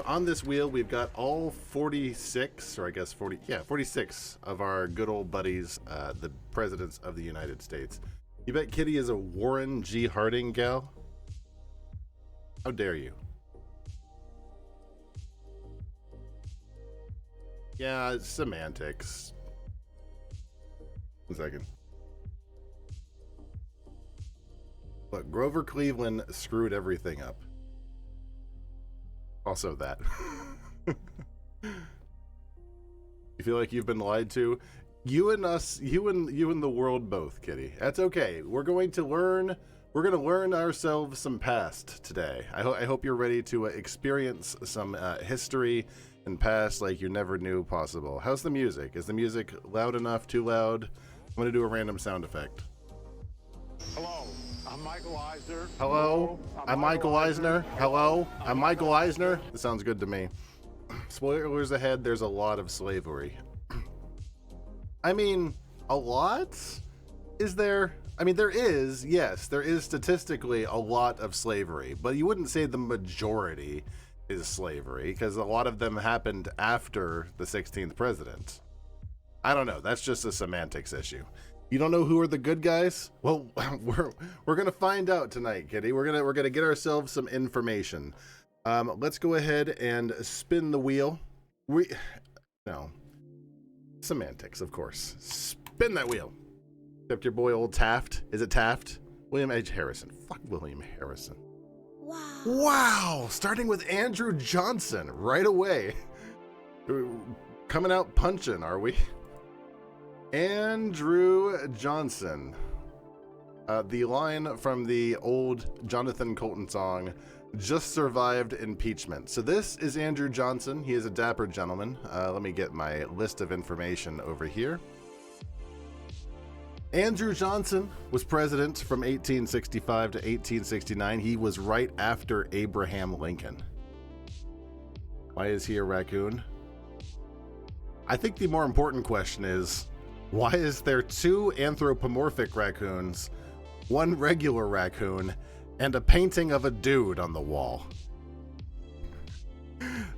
on this wheel, we've got all 46, or I guess 46 of our good old buddies, the presidents of the United States. You bet Kitty is a Warren G. Harding gal? How dare you? Yeah, it's semantics. 1 second. Look, Grover Cleveland screwed everything up. Also that. You feel like you've been lied to? You and us, you and the world both, Kitty. That's okay. We're going to learn ourselves some past today. I hope you're ready to experience some history and past like you never knew possible. How's the music? Is the music loud enough? Too loud? I'm going to do a random sound effect. Hello, I'm Michael Eisner. Hello, I'm Michael Eisner. Hello, I'm Michael Eisner. That sounds good to me. Spoilers ahead, there's a lot of slavery. I mean, a lot? Is there? I mean, there is, yes, there is statistically a lot of slavery, but you wouldn't say the majority is slavery, because a lot of them happened after the 16th president. I don't know, that's just a semantics issue. You don't know who are the good guys? Well, we're gonna find out tonight, Kitty. We're gonna get ourselves some information. Let's go ahead and spin the wheel. No, semantics, of course. Spin that wheel. Except your boy old Taft. Is it Taft? William H. Harrison. Fuck William Harrison. Wow. Wow. Starting with Andrew Johnson right away. Coming out punching, are we? Andrew Johnson. The line from the old Jonathan Colton song, just survived impeachment. So this is Andrew Johnson. He is a dapper gentleman. Let me get my list of information over here. Andrew Johnson was president from 1865 to 1869. He was right after Abraham Lincoln. Why is he a raccoon? I think the more important question is, why is there 2 anthropomorphic raccoons, 1 regular raccoon, and a painting of a dude on the wall?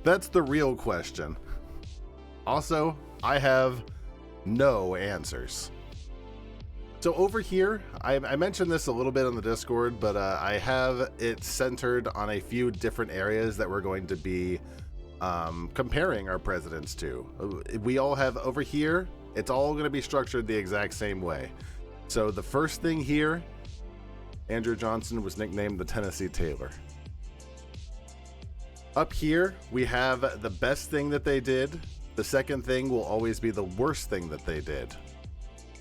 That's the real question. Also, I have no answers. So over here, I mentioned this a little bit on the Discord, but I have it centered on a few different areas that we're going to be comparing our presidents to. We all have over here, it's all going to be structured the exact same way. So the first thing here, Andrew Johnson was nicknamed the Tennessee Tailor. Up here, we have the best thing that they did. The second thing will always be the worst thing that they did.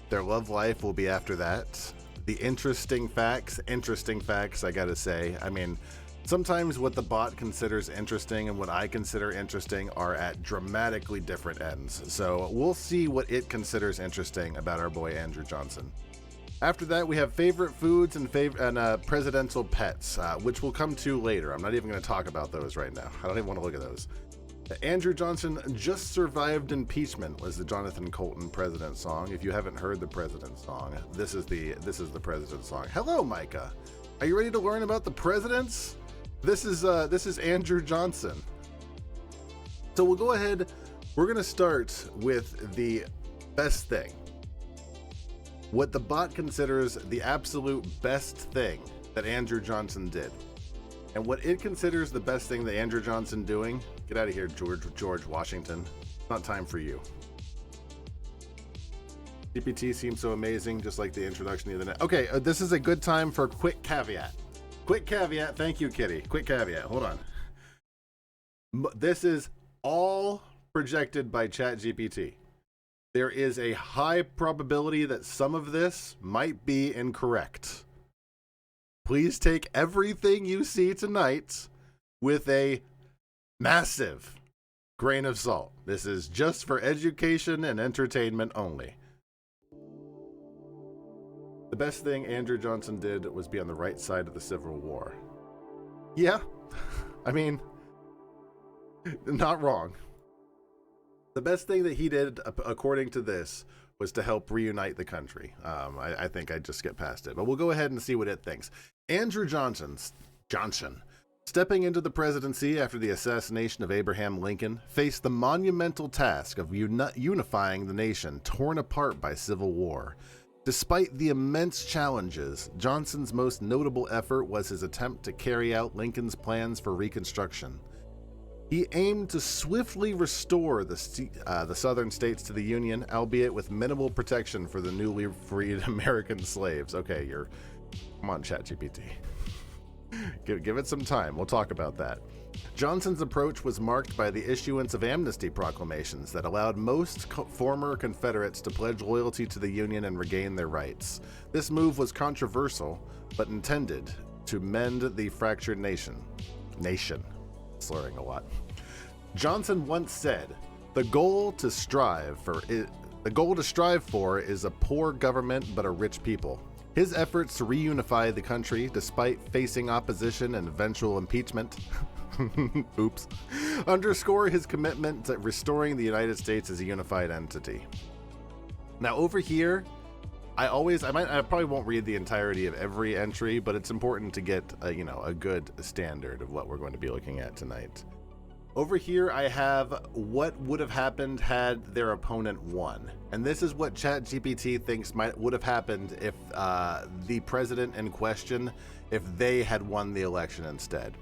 Their love life will be after that. The interesting facts, I gotta say. I mean, sometimes what the bot considers interesting and what I consider interesting are at dramatically different ends. So we'll see what it considers interesting about our boy Andrew Johnson. After that, we have favorite foods and presidential pets, which we'll come to later. I'm not even going to talk about those right now. I don't even want to look at those. Andrew Johnson just survived impeachment was the Jonathan Colton president song. If you haven't heard the president song, this is the president song. Hello, Micah. Are you ready to learn about the presidents? This is Andrew Johnson. So we'll go ahead. We're going to start with the best thing. What the bot considers the absolute best thing that Andrew Johnson did. And what it considers the best thing that Andrew Johnson doing, get out of here, George Washington. It's not time for you. GPT seems so amazing, just like the introduction the other night. Okay, this is a good time for a quick caveat. Quick caveat. Thank you, Kitty. Quick caveat. Hold on. This is all projected by ChatGPT. There is a high probability that some of this might be incorrect. Please take everything you see tonight with a massive grain of salt. This is just for education and entertainment only. The best thing Andrew Johnson did was be on the right side of the Civil War. Yeah, I mean, not wrong. The best thing that he did, according to this, was to help reunite the country. I think I just skipped past it, but we'll go ahead and see what it thinks. Andrew Johnson Stepping into the presidency after the assassination of Abraham Lincoln faced the monumental task of unifying the nation torn apart by civil war. Despite the immense challenges, Johnson's most notable effort was his attempt to carry out Lincoln's plans for Reconstruction. He aimed to swiftly restore the southern states to the Union, albeit with minimal protection for the newly freed American slaves. Okay, come on, ChatGPT. Give it some time. We'll talk about that. Johnson's approach was marked by the issuance of amnesty proclamations that allowed most former Confederates to pledge loyalty to the Union and regain their rights. This move was controversial, but intended to mend the fractured nation. Slurring a lot. Johnson once said, "The goal to strive for is a poor government but a rich people." His efforts to reunify the country, despite facing opposition and eventual impeachment, underscore his commitment to restoring the United States as a unified entity. Now, over here, I probably won't read the entirety of every entry, but it's important to get a good standard of what we're going to be looking at tonight. Over here, I have what would have happened had their opponent won. And this is what ChatGPT thinks would have happened if the president in question, if they had won the election instead.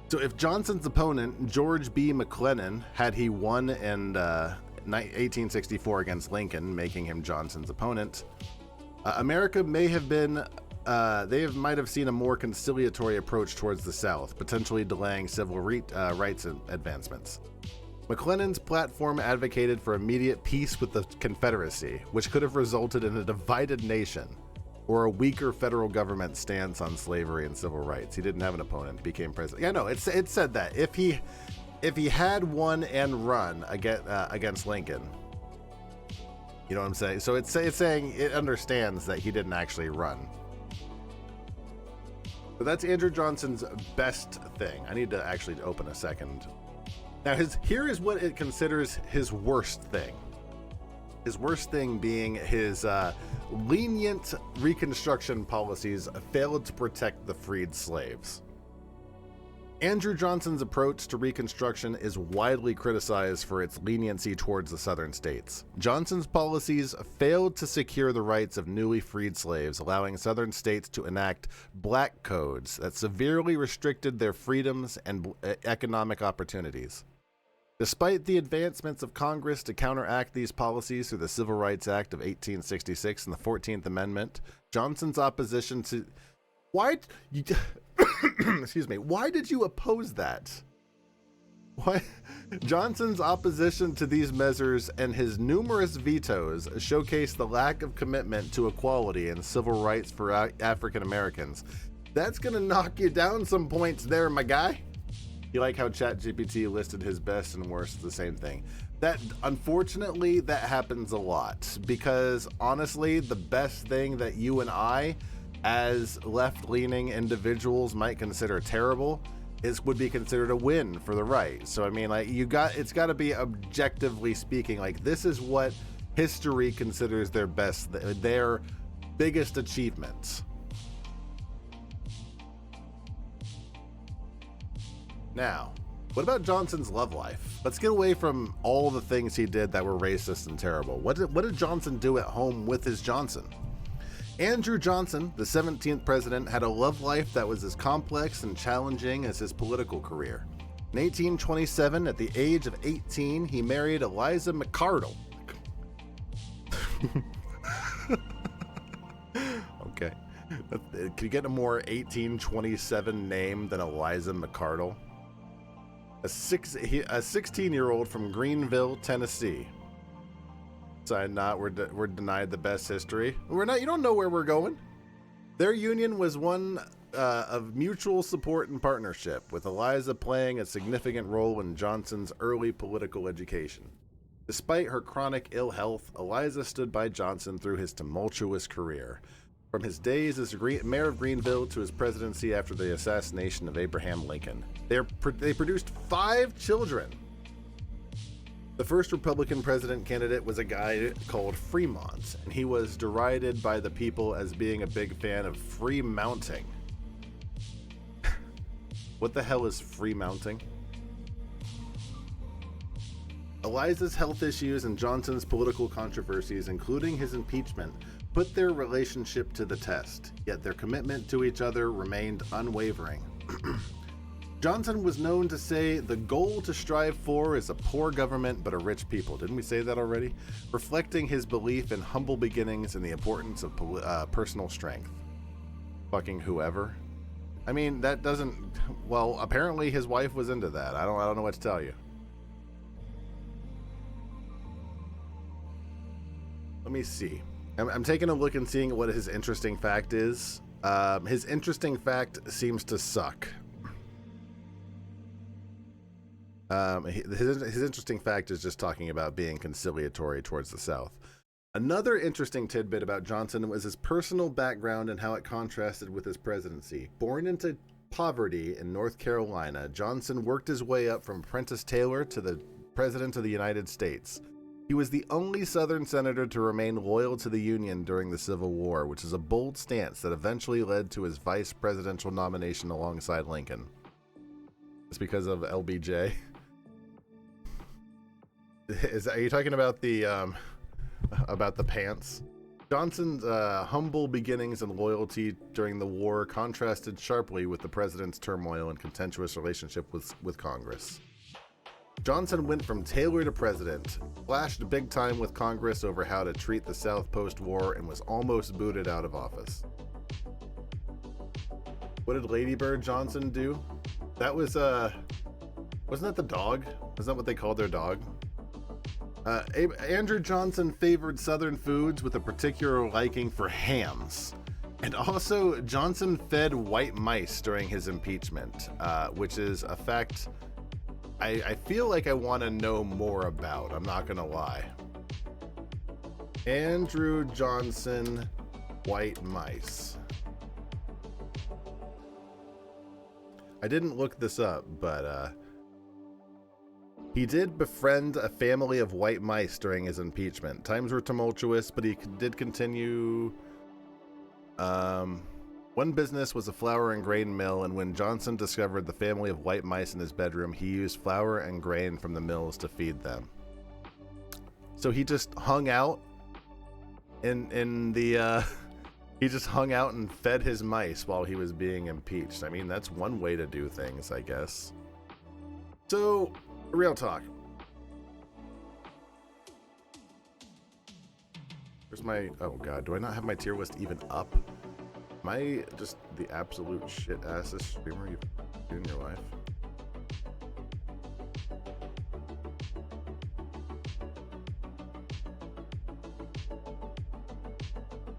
So if Johnson's opponent, George B. McClellan, had he won in 1864 against Lincoln, making him Johnson's opponent, America may have been might have seen a more conciliatory approach towards the South, potentially delaying civil rights advancements. McClellan's platform advocated for immediate peace with the Confederacy, which could have resulted in a divided nation or a weaker federal government stance on slavery and civil rights. He didn't have an opponent, became president. Yeah, no, it said that if he had won and run against Lincoln, you know what I'm saying? So it's saying it understands that he didn't actually run. But that's Andrew Johnson's best thing. I need to actually open a second. Now, here is what it considers his worst thing. His worst thing being his lenient Reconstruction policies failed to protect the freed slaves. Andrew Johnson's approach to Reconstruction is widely criticized for its leniency towards the southern states. Johnson's policies failed to secure the rights of newly freed slaves, allowing southern states to enact black codes that severely restricted their freedoms and economic opportunities. Despite the advancements of Congress to counteract these policies through the Civil Rights Act of 1866 and the 14th Amendment, Johnson's opposition to... Excuse me. Why did you oppose that? Why? Johnson's opposition to these measures and his numerous vetoes showcase the lack of commitment to equality and civil rights for African Americans. That's gonna knock you down some points there, my guy. You like how ChatGPT listed his best and worst, the same thing. That, unfortunately, that happens a lot, because honestly, the best thing that you and I, as left-leaning individuals, might consider terrible would be considered a win for the right. So I mean, like, it's got to be objectively speaking, like, this is what history considers their biggest achievements. Now, what about Johnson's love life? Let's get away from all the things he did that were racist and terrible. What did Johnson do at home with his Johnson? Andrew Johnson, the 17th president, had a love life that was as complex and challenging as his political career. In 1827, at the age of 18, he married Eliza McCardle. Okay. Can you get a more 1827 name than Eliza McCardle? A 16-year-old from Greenville, Tennessee. We're denied the best history. We're not. You don't know where we're going. Their union was one of mutual support and partnership, with Eliza playing a significant role in Johnson's early political education. Despite her chronic ill health, Eliza stood by Johnson through his tumultuous career, from his days as mayor of Greenville to his presidency after the assassination of Abraham Lincoln. They produced 5 children. The first Republican president candidate was a guy called Fremont, and he was derided by the people as being a big fan of free mounting. What the hell is free mounting? Eliza's health issues and Johnson's political controversies, including his impeachment, put their relationship to the test, yet their commitment to each other remained unwavering. Johnson was known to say, "The goal to strive for is a poor government but a rich people." Didn't we say that already? Reflecting his belief in humble beginnings and the importance of personal strength. Fucking whoever. I mean, that doesn't... Well, apparently his wife was into that. I don't know what to tell you. Let me see. I'm taking a look and seeing what his interesting fact is. His interesting fact seems to suck. His interesting fact is just talking about being conciliatory towards the South. Another interesting tidbit about Johnson was his personal background and how it contrasted with his presidency. Born into poverty in North Carolina, Johnson worked his way up from apprentice tailor to the President of the United States. He was the only Southern senator to remain loyal to the Union during the Civil War, which is a bold stance that eventually led to his vice presidential nomination alongside Lincoln. It's because of LBJ. Are you talking about the pants? Johnson's humble beginnings and loyalty during the war contrasted sharply with the president's turmoil and contentious relationship with Congress. Johnson went from tailor to president, clashed big time with Congress over how to treat the South post-war, and was almost booted out of office. What did Lady Bird Johnson do? That was, wasn't that the dog? Isn't that what they called their dog? Andrew Johnson favored Southern foods with a particular liking for hams. And also, Johnson fed white mice during his impeachment, which is a fact I feel like I want to know more about. I'm not going to lie. Andrew Johnson, white mice. I didn't look this up, but he did befriend a family of white mice during his impeachment. Times were tumultuous, but he did continue. One business was a flour and grain mill, and when Johnson discovered the family of white mice in his bedroom, he used flour and grain from the mills to feed them. So he just hung out he just hung out and fed his mice while he was being impeached. I mean, that's one way to do things, I guess. So, real talk. Where's my... Oh god, do I not have my tier list even up? Am I just the absolute shit-assest streamer you've been in your life?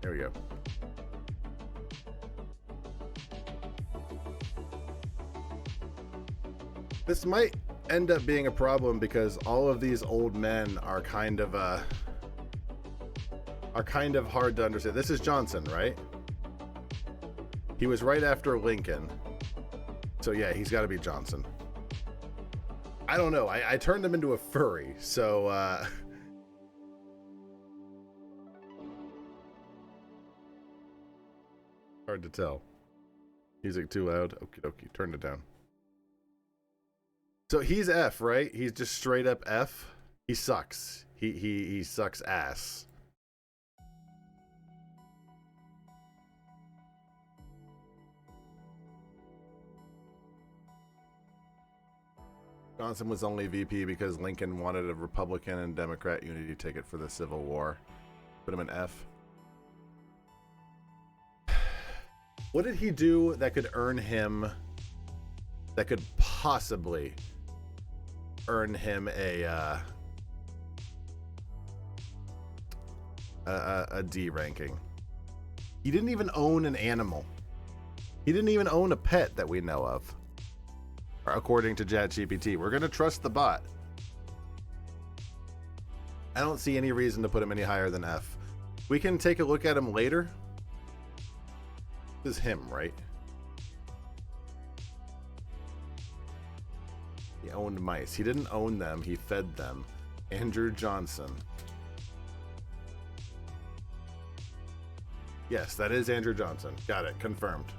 There we go. This might end up being a problem because all of these old men are kind of hard to understand. This is Johnson, right? He was right after Lincoln. So yeah, he's got to be Johnson. I don't know. I turned him into a furry, so hard to tell. Music too loud. Okie dokie, turned it down. So he's F, right? He's just straight up F. He sucks. He sucks ass. Johnson was only VP because Lincoln wanted a Republican and Democrat unity ticket for the Civil War. Put him in F. What did he do that could earn him, that could possibly earn him a D ranking? He didn't even own an animal. He didn't even own a pet that we know of. According to ChatGPT, we're going to trust the bot. I don't see any reason to put him any higher than F. We can take a look at him later. This is him, right? He owned mice. He didn't own them. He fed them. Andrew Johnson. Yes, that is Andrew Johnson. Got it. Confirmed.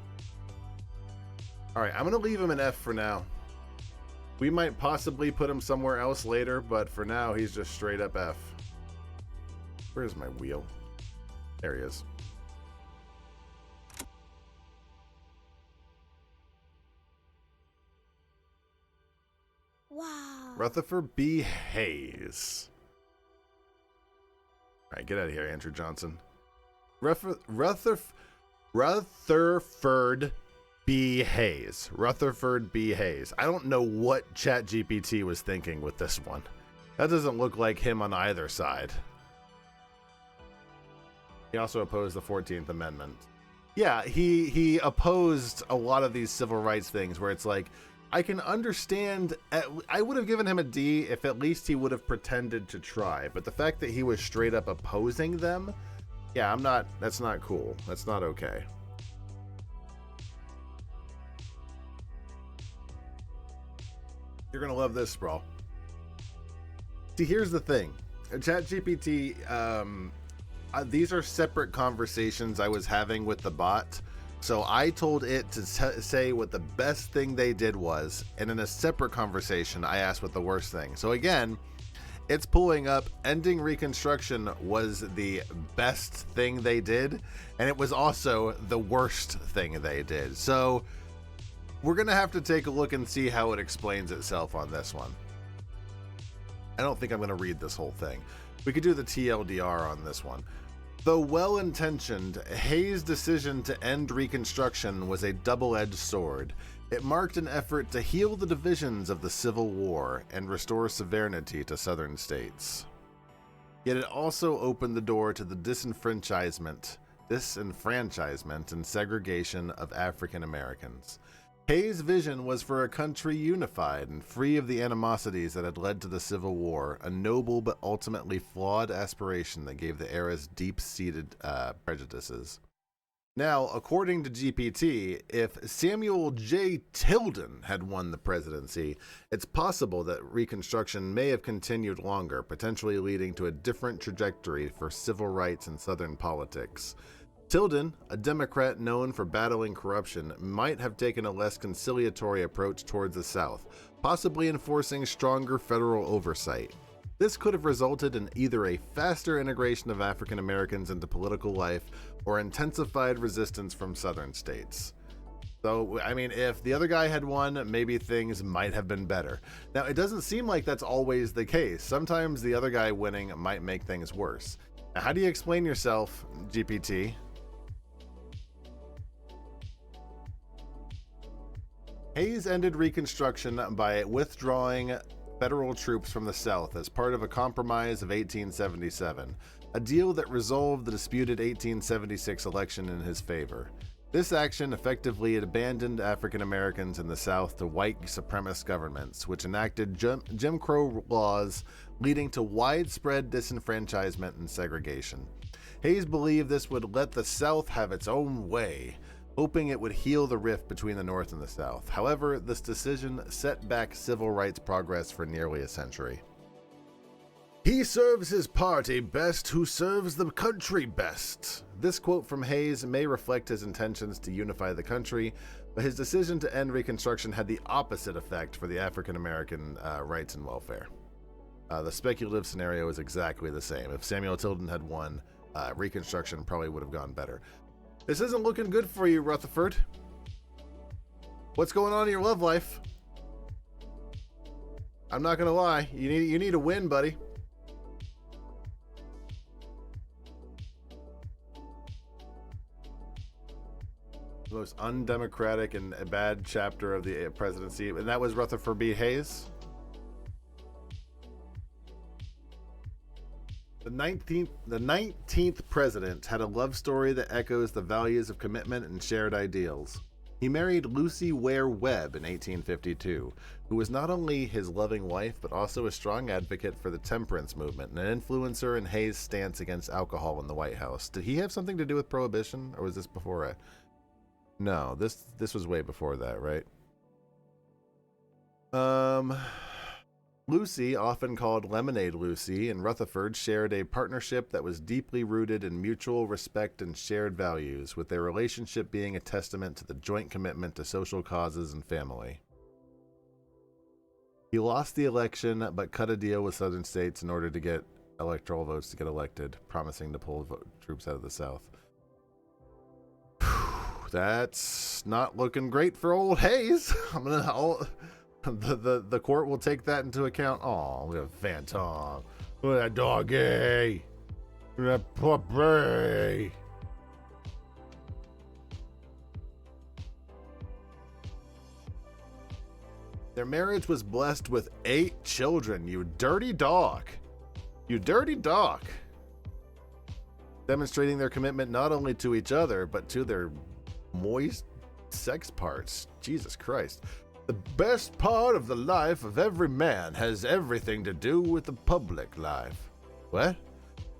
All right, I'm going to leave him an F for now. We might possibly put him somewhere else later, but for now, he's just straight up F. Where's my wheel? There he is. Wow. Rutherford B. Hayes. All right, get out of here, Andrew Johnson. Rutherford B. Hayes. Rutherford B. Hayes. I don't know what ChatGPT was thinking with this one. That doesn't look like him on either side. He also opposed the 14th Amendment. Yeah, he opposed a lot of these civil rights things where it's like, I can understand. I would have given him a D if at least he would have pretended to try. But the fact that he was straight up opposing them, yeah, that's not cool. That's not okay. You're going to love this, Sprawl. See, here's the thing. ChatGPT, these are separate conversations I was having with the bot. So I told it to say what the best thing they did was, and in a separate conversation, I asked what the worst thing. So again, it's pulling up ending Reconstruction was the best thing they did, and it was also the worst thing they did. So we're going to have to take a look and see how it explains itself on this one. I don't think I'm going to read this whole thing. We could do the TLDR on this one. Though well-intentioned, Hayes' decision to end Reconstruction was a double-edged sword. It marked an effort to heal the divisions of the Civil War and restore sovereignty to Southern states. Yet it also opened the door to the disenfranchisement and segregation of African Americans. Hayes' vision was for a country unified and free of the animosities that had led to the Civil War, a noble but ultimately flawed aspiration that gave the era's deep-seated prejudices. Now, according to GPT, if Samuel J. Tilden had won the presidency, it's possible that Reconstruction may have continued longer, potentially leading to a different trajectory for civil rights and Southern politics. Tilden, a Democrat known for battling corruption, might have taken a less conciliatory approach towards the South, possibly enforcing stronger federal oversight. This could have resulted in either a faster integration of African Americans into political life or intensified resistance from Southern states. So, I mean, if the other guy had won, maybe things might have been better. Now, it doesn't seem like that's always the case. Sometimes the other guy winning might make things worse. Now, how do you explain yourself, GPT? Hayes ended Reconstruction by withdrawing federal troops from the South as part of a compromise of 1877, a deal that resolved the disputed 1876 election in his favor. This action effectively abandoned African Americans in the South to white supremacist governments, which enacted Jim Crow laws leading to widespread disenfranchisement and segregation. Hayes believed this would let the South have its own way, hoping it would heal the rift between the North and the South. However, this decision set back civil rights progress for nearly a century. He serves his party best who serves the country best. This quote from Hayes may reflect his intentions to unify the country, but his decision to end Reconstruction had the opposite effect for the African American rights and welfare. The speculative scenario is exactly the same. If Samuel Tilden had won, Reconstruction probably would have gone better. This isn't looking good for you, Rutherford. What's going on in your love life? I'm not gonna lie. You need a win, buddy. The most undemocratic and bad chapter of the presidency, and that was Rutherford B. Hayes. The 19th president had a love story that echoes the values of commitment and shared ideals. He married Lucy Ware Webb in 1852, who was not only his loving wife, but also a strong advocate for the temperance movement and an influencer in Hayes' stance against alcohol in the White House. Did he have something to do with Prohibition, or was this before it? No, this was way before that, right? Lucy, often called Lemonade Lucy, and Rutherford shared a partnership that was deeply rooted in mutual respect and shared values, with their relationship being a testament to the joint commitment to social causes and family. He lost the election, but cut a deal with southern states in order to get electoral votes to get elected, promising to pull troops out of the South. That's not looking great for old Hayes. The court will take that into account. Oh, look at Phantom. Look at that doggy. Look at that puppy. Their marriage was blessed with 8 children. You dirty dog. You dirty dog. Demonstrating their commitment not only to each other, but to their moist sex parts. Jesus Christ. The best part of the life of every man has everything to do with the public life. What?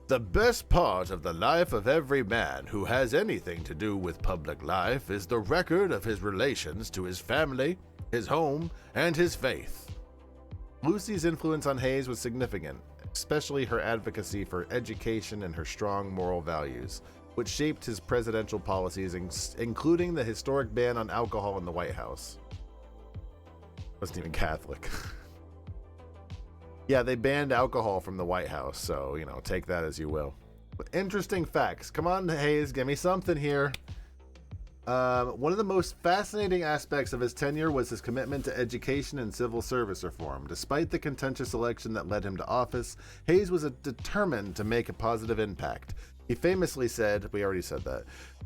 The best part of the life of every man who has anything to do with public life is the record of his relations to his family, his home, and his faith. Lucy's influence on Hayes was significant, especially her advocacy for education and her strong moral values, which shaped his presidential policies, including the historic ban on alcohol in the White House. Wasn't even Catholic. Yeah, they banned alcohol from the White House, so, take that as you will. But interesting facts. Come on, Hayes, give me something here. One of the most fascinating aspects of his tenure was his commitment to education and civil service reform. Despite the contentious election that led him to office, Hayes was determined to make a positive impact. He famously said, we already said that,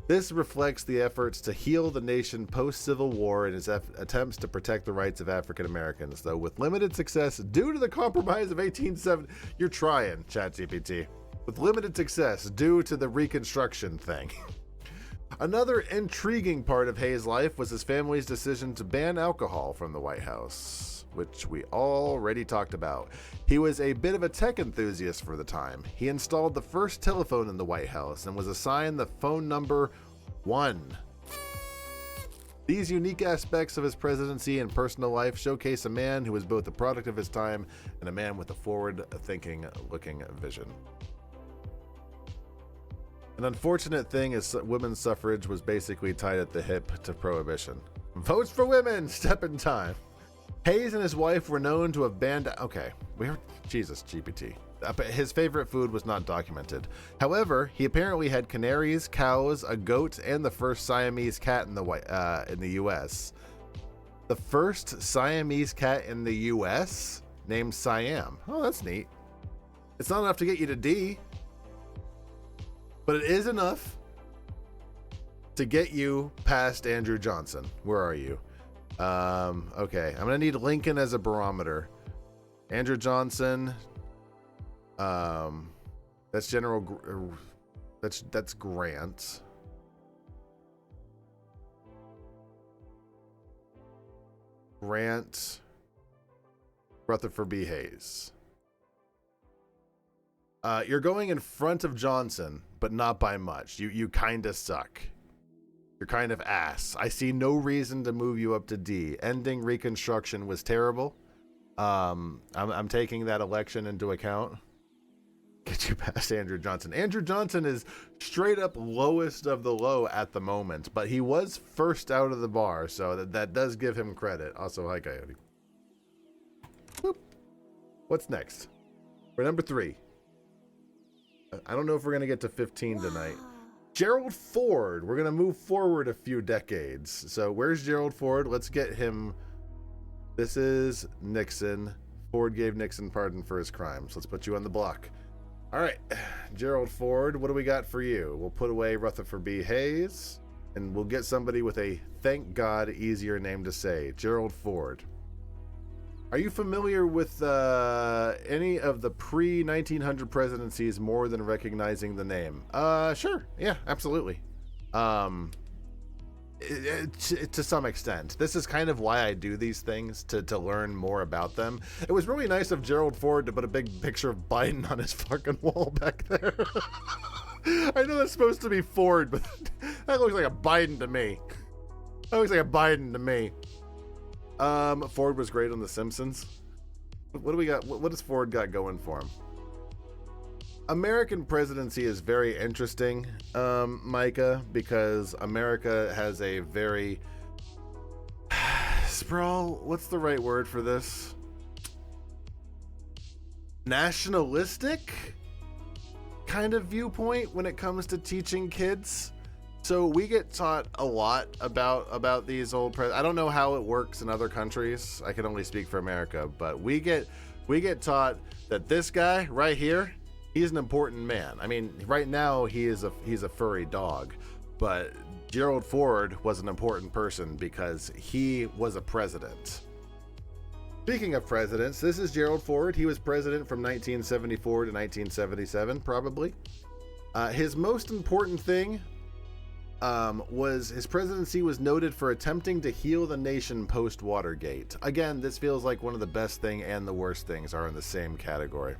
this reflects the efforts to heal the nation post-Civil War and his attempts to protect the rights of African Americans, though with limited success due to the Compromise of 1870. You're trying, ChatGPT. With limited success due to the Reconstruction thing. Another intriguing part of Hayes' life was his family's decision to ban alcohol from the White House, which we already talked about. He was a bit of a tech enthusiast for the time. He installed the first telephone in the White House and was assigned the phone number 1. These unique aspects of his presidency and personal life showcase a man who was both a product of his time and a man with a forward-thinking looking vision. An unfortunate thing is women's suffrage was basically tied at the hip to prohibition. Votes for women, step in time. Hayes and his wife were known to have banned... Okay, Jesus, GPT. His favorite food was not documented. However, he apparently had canaries, cows, a goat, and the first Siamese cat in the U.S. The first Siamese cat in the U.S. named Siam. Oh, that's neat. It's not enough to get you to D, but it is enough to get you past Andrew Johnson. Where are you? Okay, I'm gonna need Lincoln as a barometer. Andrew Johnson. That's General. That's Grant. Grant. Rutherford B. Hayes. You're going in front of Johnson, but not by much. You kind of suck. You're kind of ass. I see no reason to move you up to D. Ending Reconstruction was terrible. I'm taking that election into account. Get you past Andrew Johnson. Andrew Johnson is straight up lowest of the low at the moment, but he was first out of the bar, so that does give him credit. Also, hi, Coyote. Boop. What's next? We're number 3. I don't know if we're going to get to 15 tonight. Gerald Ford. We're going to move forward a few decades. So where's Gerald Ford? Let's get him. This is Nixon. Ford gave Nixon pardon for his crimes. Let's put you on the block. All right, Gerald Ford, what do we got for you? We'll put away Rutherford B. Hayes, and we'll get somebody with a, thank God, easier name to say. Gerald Ford. Are you familiar with any of the pre-1900 presidencies more than recognizing the name? Sure. Yeah, absolutely. To some extent. This is kind of why I do these things, to learn more about them. It was really nice of Gerald Ford to put a big picture of Biden on his fucking wall back there. I know that's supposed to be Ford, but that looks like a Biden to me. That looks like a Biden to me. Ford was great on The Simpsons. What do we got? What does Ford got going for him? American presidency is very interesting, Micah, because America has a very what's the right word for this? Nationalistic kind of viewpoint when it comes to teaching kids. So we get taught a lot about these old I don't know how it works in other countries. I can only speak for America, but we get taught that this guy right here, he's an important man. I mean, right now he's a furry dog, but Gerald Ford was an important person because he was a president. Speaking of presidents, this is Gerald Ford. He was president from 1974 to 1977, probably. His most important thing was his presidency was noted for attempting to heal the nation post-Watergate. Again, this feels like one of the best thing and the worst things are in the same category.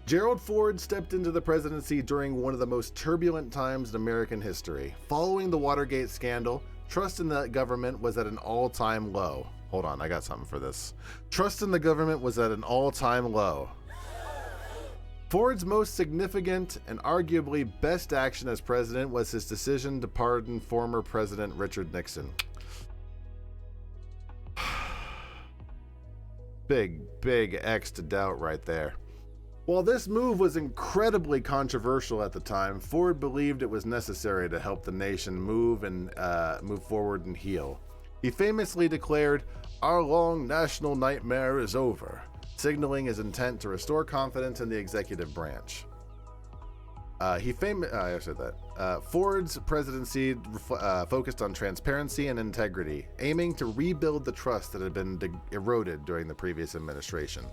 Gerald Ford stepped into the presidency during one of the most turbulent times in American history. Following the Watergate scandal, trust in the government was at an all-time low. Hold on, I got something for this. Trust in the government was at an all-time low. Ford's most significant and arguably best action as president was his decision to pardon former President Richard Nixon. Big X to doubt right there. While this move was incredibly controversial at the time, Ford believed it was necessary to help the nation move forward and heal. He famously declared, "Our long national nightmare is over," signaling his intent to restore confidence in the executive branch. Ford's presidency focused on transparency and integrity, aiming to rebuild the trust that had been eroded during the previous administration.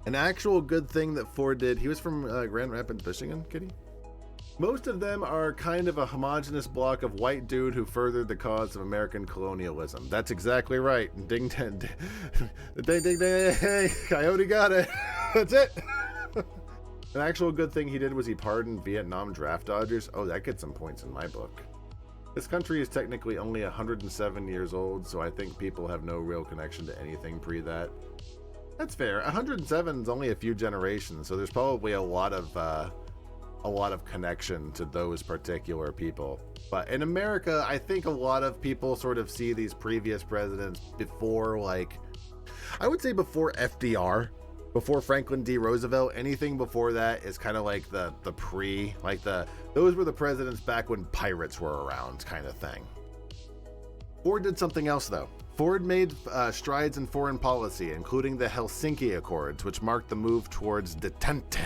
An actual good thing that Ford did, he was from Grand Rapids, Michigan, Kitty? Most of them are kind of a homogenous block of white dude who furthered the cause of American colonialism. That's exactly right. Ding ding ding ding ding. Coyote got it. That's it. An actual good thing he did was he pardoned Vietnam draft dodgers. Oh, that gets some points in my book. This country is technically only 107 years old, so I think people have no real connection to anything pre that. That's fair. 107 is only a few generations, so there's probably a lot of connection to those particular people. But in America, I think a lot of people sort of see these previous presidents before, like, I would say before FDR, before Franklin D. Roosevelt. Anything before that is kind of like those were the presidents back when pirates were around, kind of thing. Ford did something else though. Ford made strides in foreign policy, including the Helsinki Accords, which marked the move towards detente.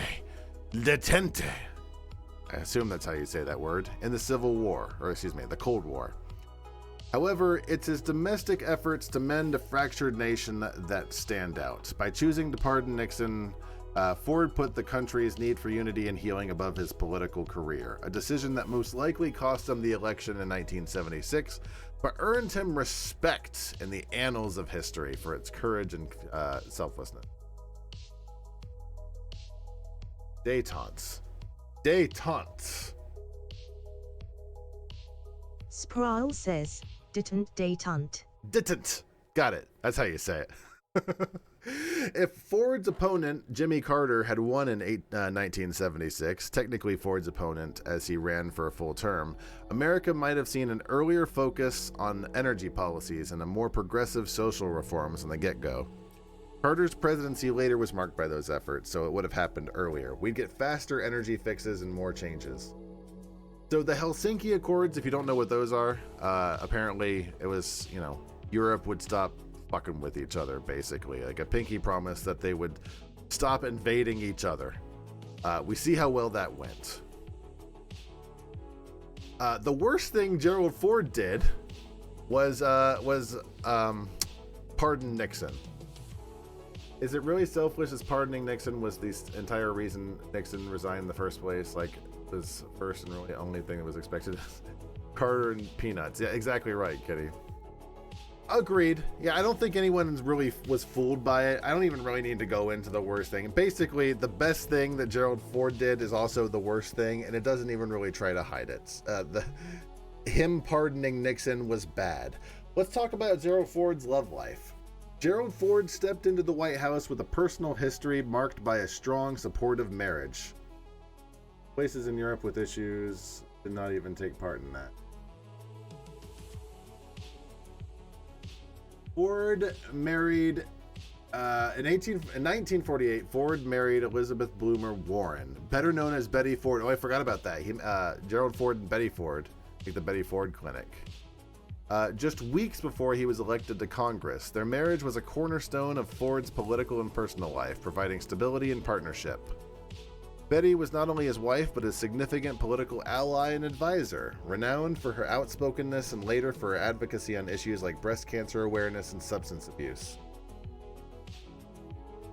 I assume that's how you say that word, in the the Cold War. However, it's his domestic efforts to mend a fractured nation that stand out. By choosing to pardon Nixon, Ford put the country's need for unity and healing above his political career, a decision that most likely cost him the election in 1976, but earned him respect in the annals of history for its courage and selflessness. Détente. Sproul says, détente. Got it. That's how you say it. If Ford's opponent, Jimmy Carter, had won in 1976, technically Ford's opponent as he ran for a full term, America might have seen an earlier focus on energy policies and a more progressive social reforms from the get-go. Carter's presidency later was marked by those efforts, so it would have happened earlier. We'd get faster energy fixes and more changes. So the Helsinki Accords, if you don't know what those are, apparently it was, Europe would stop fucking with each other, basically. Like a pinky promise that they would stop invading each other. We see how well that went. The worst thing Gerald Ford did was pardon Nixon. Is it really selfish as pardoning Nixon was the entire reason Nixon resigned in the first place? Like, was first and really only thing that was expected? Carter and peanuts. Yeah, exactly right, Kitty. Agreed. Yeah, I don't think anyone really was fooled by it. I don't even really need to go into the worst thing. Basically, the best thing that Gerald Ford did is also the worst thing, and it doesn't even really try to hide it. Him pardoning Nixon was bad. Let's talk about Gerald Ford's love life. Gerald Ford stepped into the White House with a personal history marked by a strong, supportive marriage. Places in Europe with issues did not even take part in that. Ford married, in 1948, Ford married Elizabeth Bloomer Warren, better known as Betty Ford. Oh, I forgot about that. Gerald Ford and Betty Ford, like the Betty Ford Clinic. Just weeks before he was elected to Congress, their marriage was a cornerstone of Ford's political and personal life, providing stability and partnership. Betty was not only his wife, but his significant political ally and advisor, renowned for her outspokenness and later for her advocacy on issues like breast cancer awareness and substance abuse.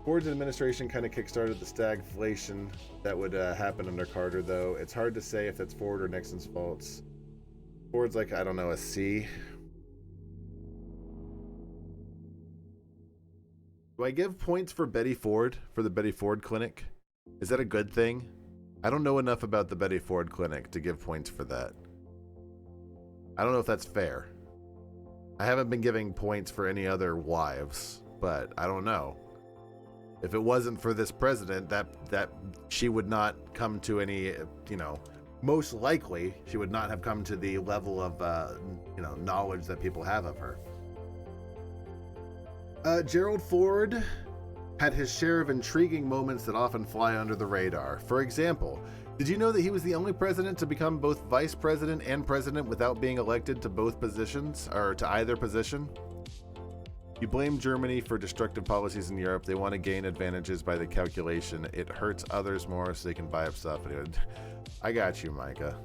Ford's administration kind of kickstarted the stagflation that would happen under Carter, though. It's hard to say if that's Ford or Nixon's faults. Ford's like, I don't know, a C. Do I give points for Betty Ford for the Betty Ford Clinic? Is that a good thing? I don't know enough about the Betty Ford Clinic to give points for that. I don't know if that's fair. I haven't been giving points for any other wives, but I don't know. If it wasn't for this president, that she would not come to any, most likely she would not have come to the level of, knowledge that people have of her. Gerald Ford had his share of intriguing moments that often fly under the radar. For example, did you know that he was the only president to become both vice president and president without being elected to both positions, or to either position? You blame Germany for destructive policies in Europe. They want to gain advantages by the calculation. It hurts others more so they can buy up stuff. I got you, Micah.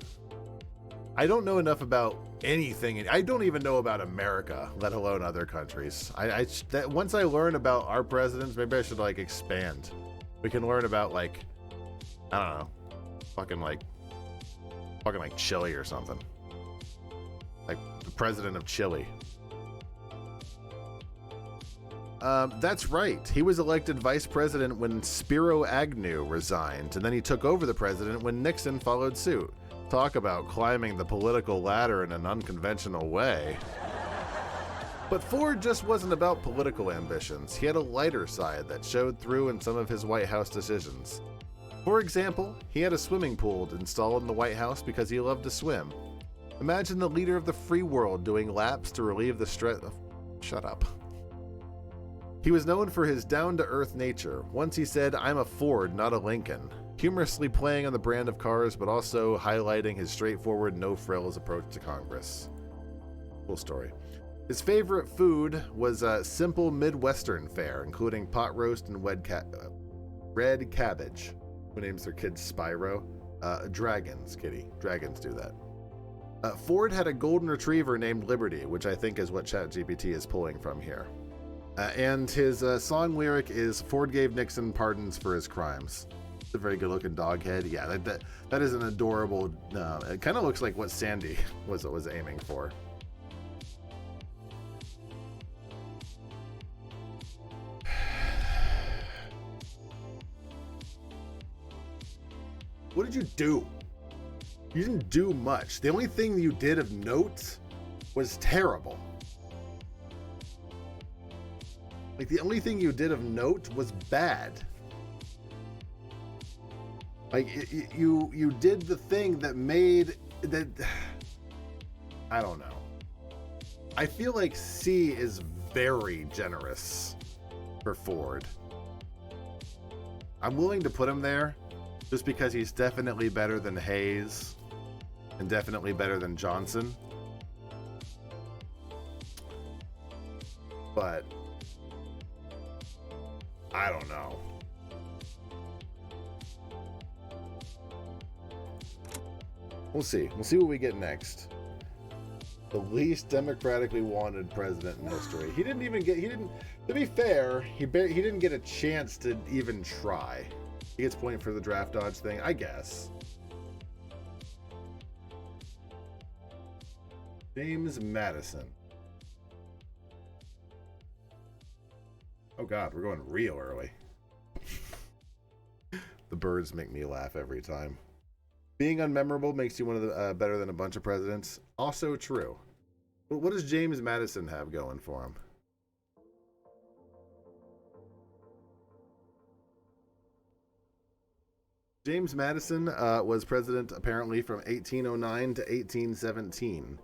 I don't know enough about anything. I don't even know about America, let alone other countries. Once I learn about our presidents, maybe I should expand. We can learn about I don't know, fucking Chile or something. Like the president of Chile. That's right. He was elected vice president when Spiro Agnew resigned, and then he took over the president when Nixon followed suit. Talk about climbing the political ladder in an unconventional way. But Ford just wasn't about political ambitions. He had a lighter side that showed through in some of his White House decisions. For example, he had a swimming pool installed in the White House because he loved to swim. Imagine the leader of the free world doing laps to relieve the stress. Shut up. He was known for his down-to-earth nature. Once he said, "I'm a Ford, not a Lincoln," humorously playing on the brand of cars, but also highlighting his straightforward, no-frills approach to Congress. Cool story. His favorite food was simple Midwestern fare, including pot roast and red cabbage. Who names their kid Spyro? Dragons, kitty. Dragons do that. Ford had a golden retriever named Liberty, which I think is what ChatGPT is pulling from here. And his song lyric is, "Ford gave Nixon pardons for his crimes." It's a very good-looking dog head. Yeah, that is an adorable... it kind of looks like what Sandy was aiming for. What did you do? You didn't do much. The only thing you did of note was terrible. The only thing you did of note was bad. You did the thing that made that. I don't know. I feel like C is very generous for Ford. I'm willing to put him there just because he's definitely better than Hayes and definitely better than Johnson. But I don't know. We'll see. We'll see what we get next. The least democratically wanted president in history. He didn't even get. To be fair, he didn't get a chance to even try. He gets point for the draft dodge thing, I guess. James Madison. Oh God, we're going real early. The birds make me laugh every time. Being unmemorable makes you one of the better than a bunch of presidents. Also true. But what does James Madison have going for him? James Madison was president apparently from 1809 to 1817.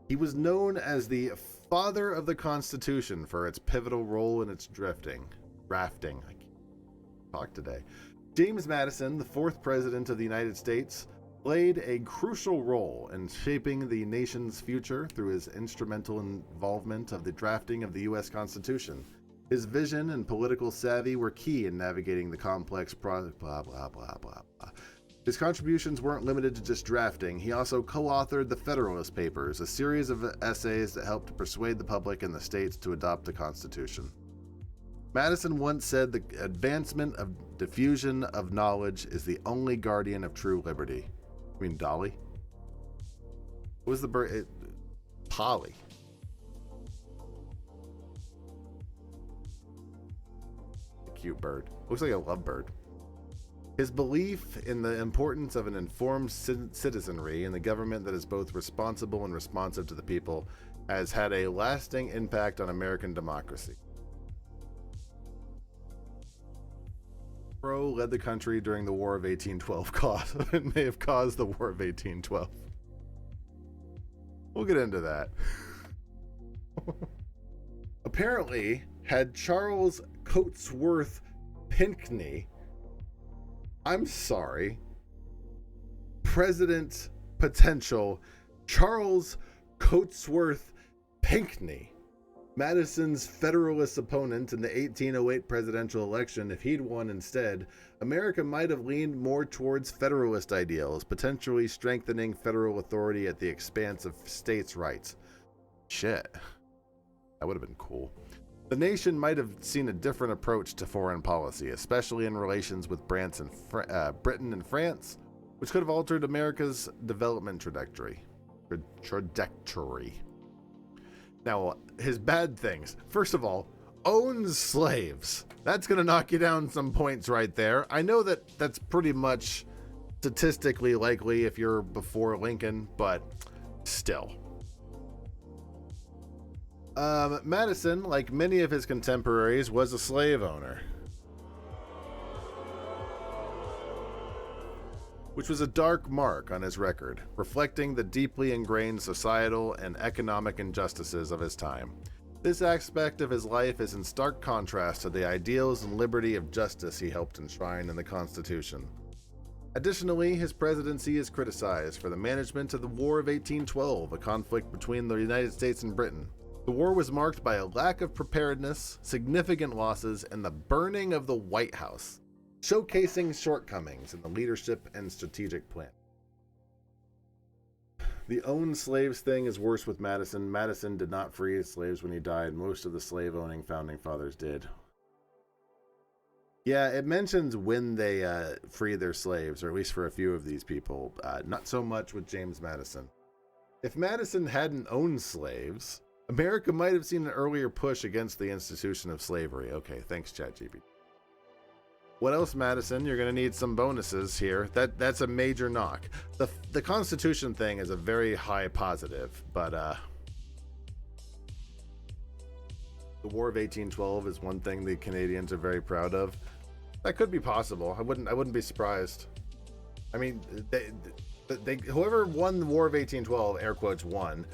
He was known as the father of the Constitution for its pivotal role in its drafting. I can't talk today. James Madison, the fourth president of the United States, played a crucial role in shaping the nation's future through his instrumental involvement of the drafting of the U.S. Constitution. His vision and political savvy were key in navigating the complex blah, blah, blah, blah, blah. His contributions weren't limited to just drafting. He also co-authored the Federalist Papers, a series of essays that helped to persuade the public and the states to adopt the Constitution. Madison once said the advancement of diffusion of knowledge is the only guardian of true liberty. I mean, Dolly? What was the bird? Polly. Cute bird. Looks like a lovebird. His belief in the importance of an informed citizenry and the government that is both responsible and responsive to the people has had a lasting impact on American democracy. Monroe led the country during the War of 1812. It may have caused the War of 1812. We'll get into that. Apparently, had Charles Cotesworth Pinckney, President potential Charles Cotesworth Pinckney, Madison's Federalist opponent in the 1808 presidential election, if he'd won instead, America might have leaned more towards Federalist ideals, potentially strengthening federal authority at the expense of states' rights. Shit. That would have been cool. The nation might have seen a different approach to foreign policy, especially in relations with Britain and France, which could have altered America's development trajectory. Now, his bad things. First of all, owns slaves. That's going to knock you down some points right there. I know that that's pretty much statistically likely if you're before Lincoln, but still. Madison, like many of his contemporaries, was a slave owner, which was a dark mark on his record, reflecting the deeply ingrained societal and economic injustices of his time. This aspect of his life is in stark contrast to the ideals and liberty of justice he helped enshrine in the Constitution. Additionally, his presidency is criticized for the management of the War of 1812, a conflict between the United States and Britain. The war was marked by a lack of preparedness, significant losses, and the burning of the White House, showcasing shortcomings in the leadership and strategic plan. The owned slaves thing is worse with Madison. Madison did not free his slaves when he died. Most of the slave-owning founding fathers did. Yeah, it mentions when they freed their slaves, or at least for a few of these people. Not so much with James Madison. If Madison hadn't owned slaves, America might have seen an earlier push against the institution of slavery. Okay, thanks, ChatGPT. What else, Madison? You're going to need some bonuses here. That's a major knock. The Constitution thing is a very high positive, but the War of 1812 is one thing the Canadians are very proud of. That could be possible. I wouldn't be surprised. I mean, they whoever won the War of 1812, air quotes, won.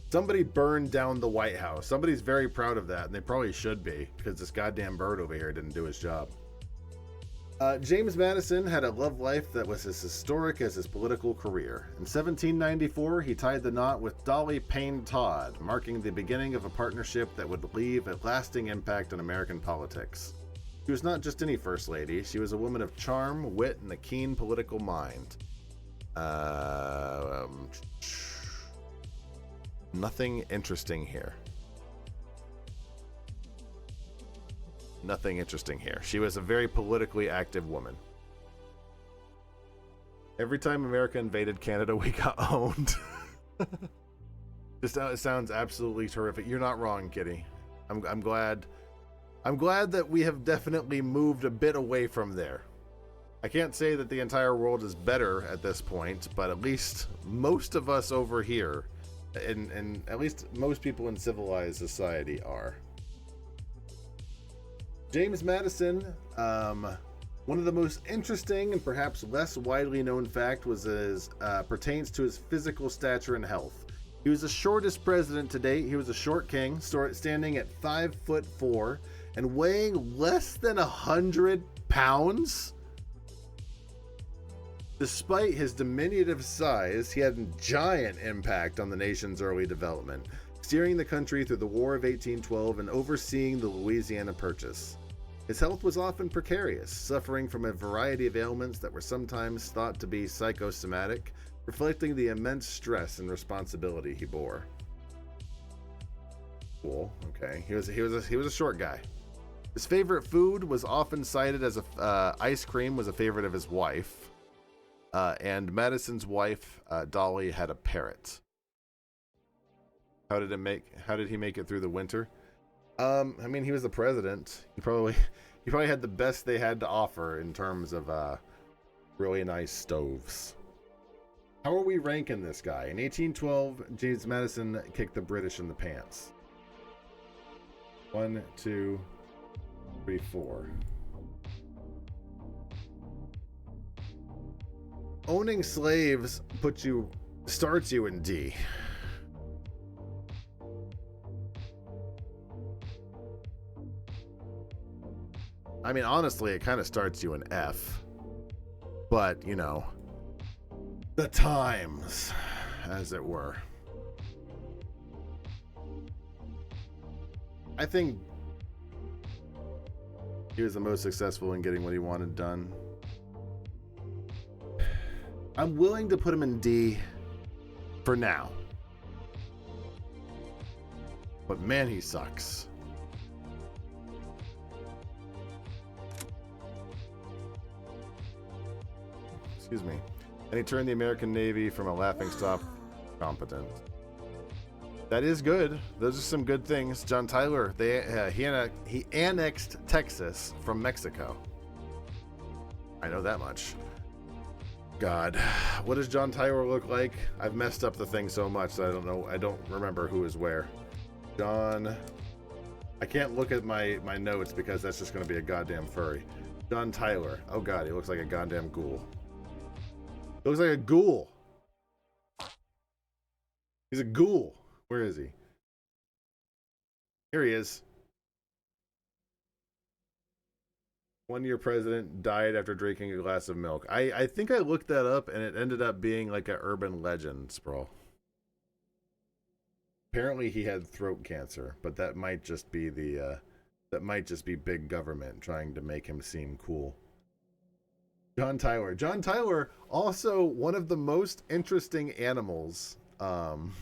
Somebody burned down the White House. Somebody's very proud of that, and they probably should be, because this goddamn bird over here didn't do his job. James Madison had a love life that was as historic as his political career. In 1794, he tied the knot with Dolly Payne Todd, marking the beginning of a partnership that would leave a lasting impact on American politics. She was not just any first lady. She was a woman of charm, wit, and a keen political mind. Nothing interesting here. Nothing interesting here. She was a very politically active woman. Every time America invaded Canada, we got owned. It sounds absolutely terrific. You're not wrong, Kitty. I'm glad that we have definitely moved a bit away from there. I can't say that the entire world is better at this point, but at least most of us over here, and at least most people in civilized society are. James Madison One of the most interesting and perhaps less widely known fact was pertains to his physical stature and health. He was the shortest president to date. He was a short king, standing at 5'4" and weighing less than 100 pounds. Despite his diminutive size, he had a giant impact on the nation's early development, steering the country through the War of 1812 and overseeing the Louisiana Purchase. His health was often precarious, suffering from a variety of ailments that were sometimes thought to be psychosomatic, reflecting the immense stress and responsibility he bore. Cool. Okay. He was a short guy. His favorite food was often cited as ice cream was a favorite of his wife, and Madison's wife Dolly had a parrot. How did he make it through the winter? I mean, he was the president. He probably had the best they had to offer in terms of really nice stoves. How are we ranking this guy? In 1812, James Madison kicked the British in the pants. 1, 2, 3, 4. Owning slaves starts you in D. I mean, honestly, it kind of starts you in F. But, you know, the times, as it were. I think he was the most successful in getting what he wanted done. I'm willing to put him in D for now. But man, he sucks. Excuse me. And he turned the American Navy from a laughingstock to competent. That is good. Those are some good things. John Tyler, he annexed Texas from Mexico. I know that much. God, what does John Tyler look like? I've messed up the thing so much that I don't know. I don't remember who is where. John, I can't look at my notes because that's just going to be a goddamn furry. John Tyler. Oh God, he looks like a goddamn ghoul. He looks like a ghoul. He's a ghoul. Where is he? Here he is. 1-year president died after drinking a glass of milk. I think I looked that up and it ended up being like an urban legend, Sprawl. Apparently he had throat cancer, but that might just be big government trying to make him seem cool. John Tyler. John Tyler, also one of the most interesting animals from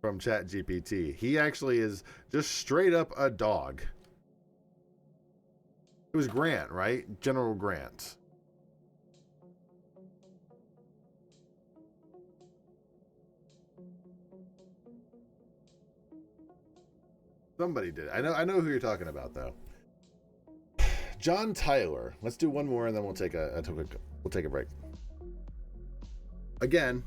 ChatGPT. He actually is just straight up a dog. It was Grant, right? General Grant. Somebody did. I know who you're talking about though. John Tyler. Let's do one more and then we'll take a break. Again,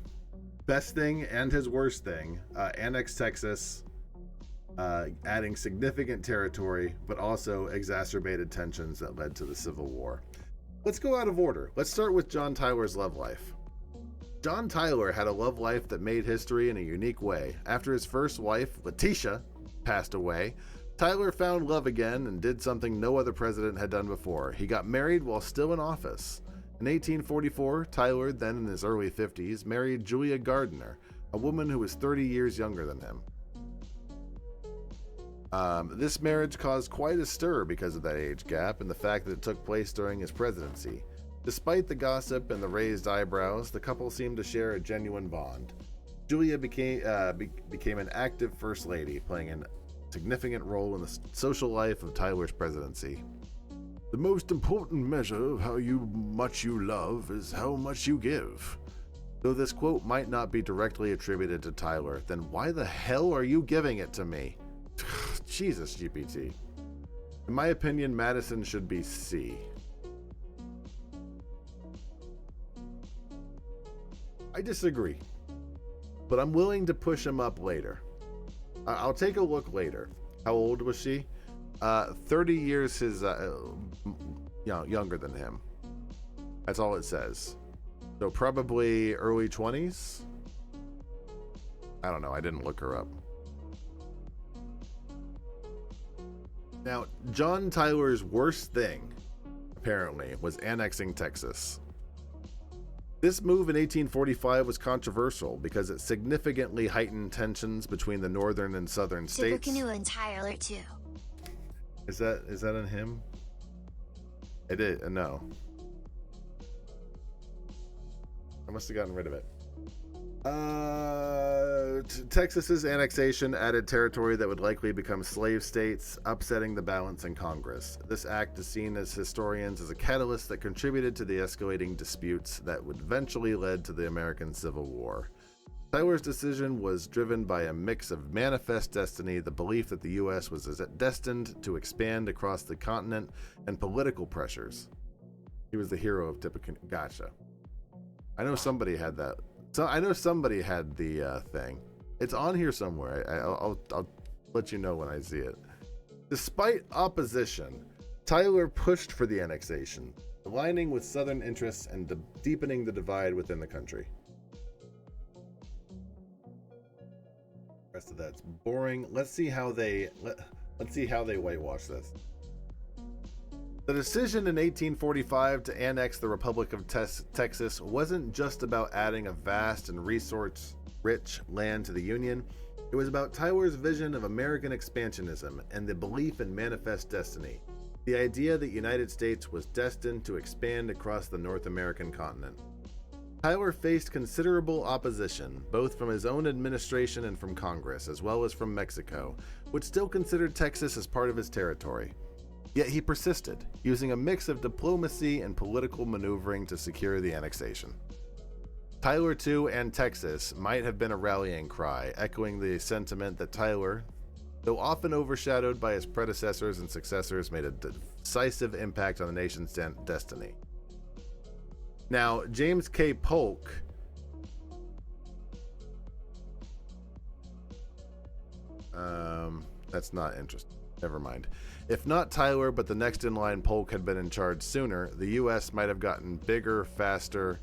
best thing and his worst thing. Annex Texas. Adding significant territory, but also exacerbated tensions that led to the Civil War. Let's go out of order. Let's start with John Tyler's love life. John Tyler had a love life that made history in a unique way. After his first wife, Letitia, passed away, Tyler found love again and did something no other president had done before. He got married while still in office. In 1844, Tyler, then in his early 50s, married Julia Gardner, a woman who was 30 years younger than him. This marriage caused quite a stir because of that age gap and the fact that it took place during his presidency. Despite the gossip and the raised eyebrows, the couple seemed to share a genuine bond. Julia became an active first lady, playing a significant role in the social life of Tyler's presidency. The most important measure of how much you love is how much you give. Though this quote might not be directly attributed to Tyler, then why the hell are you giving it to me? Jesus, GPT. In my opinion, Madison should be C. I disagree, but I'm willing to push him up later. I'll take a look later. How old was she? 30 years younger than him. That's all it says. So probably early 20s? I don't know. I didn't look her up. Now, John Tyler's worst thing, apparently, was annexing Texas. This move in 1845 was controversial because it significantly heightened tensions between the northern and southern states. Tyler too. Is that in him? It is. No. I must have gotten rid of it. Texas's annexation added territory that would likely become slave states, upsetting the balance in Congress. This act is seen as historians as a catalyst that contributed to the escalating disputes that would eventually lead to the American Civil War. Tyler's decision was driven by a mix of manifest destiny, the belief that the U.S. was destined to expand across the continent, and political pressures. He was the hero of Tippecanoe. Gotcha. I know somebody had that. So I know somebody had the thing. It's on here somewhere. I'll let you know when I see it. Despite opposition, Tyler pushed for the annexation, aligning with Southern interests and deepening the divide within the country. The rest of that's boring. Let's see how they whitewash this. The decision in 1845 to annex the Republic of Texas wasn't just about adding a vast and resource-rich land to the Union. It was about Tyler's vision of American expansionism and the belief in manifest destiny, the idea that the United States was destined to expand across the North American continent. Tyler faced considerable opposition, both from his own administration and from Congress, as well as from Mexico, which still considered Texas as part of his territory. Yet he persisted, using a mix of diplomacy and political maneuvering to secure the annexation. Tyler II and Texas might have been a rallying cry, echoing the sentiment that Tyler, though often overshadowed by his predecessors and successors, made a decisive impact on the nation's destiny. Now, James K. Polk that's not interesting. Never mind. If not Tyler, but the next in line Polk had been in charge sooner, the U.S. might have gotten bigger, faster,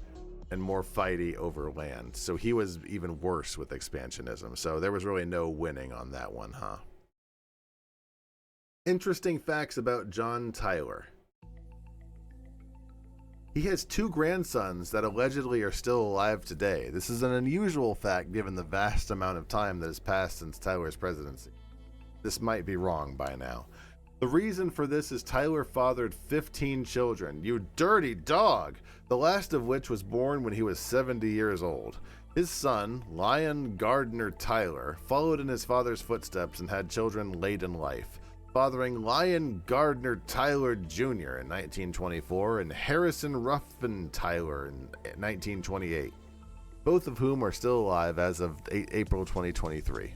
and more fighty over land. So he was even worse with expansionism. So there was really no winning on that one, huh? Interesting facts about John Tyler. He has 2 grandsons that allegedly are still alive today. This is an unusual fact given the vast amount of time that has passed since Tyler's presidency. This might be wrong by now. The reason for this is Tyler fathered 15 children, you dirty dog, the last of which was born when he was 70 years old. His son, Lyon Gardner Tyler, followed in his father's footsteps and had children late in life, fathering Lyon Gardner Tyler Jr. in 1924 and Harrison Ruffin Tyler in 1928, both of whom are still alive as of April 2023.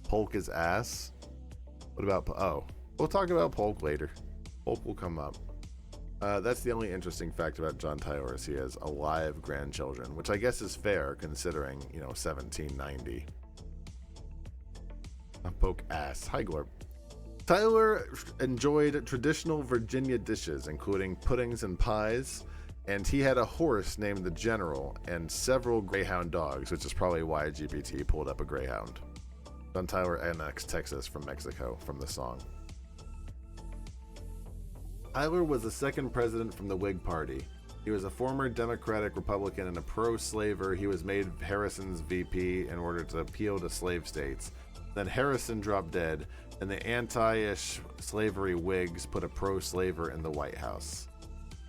Polk is ass. What about we'll talk about Polk later. Polk will come up. That's the only interesting fact about John Tyler is he has alive grandchildren, which I guess is fair considering, 1790. Polk ass. Hi, Glorb. Tyler enjoyed traditional Virginia dishes, including puddings and pies, and he had a horse named the General and several greyhound dogs, which is probably why GPT pulled up a greyhound. John Tyler annexed Texas from Mexico from the song. Tyler was the second president from the Whig Party. He was a former Democratic Republican and a pro-slaver. He was made Harrison's VP in order to appeal to slave states. Then Harrison dropped dead, and the anti-ish slavery Whigs put a pro-slaver in the White House.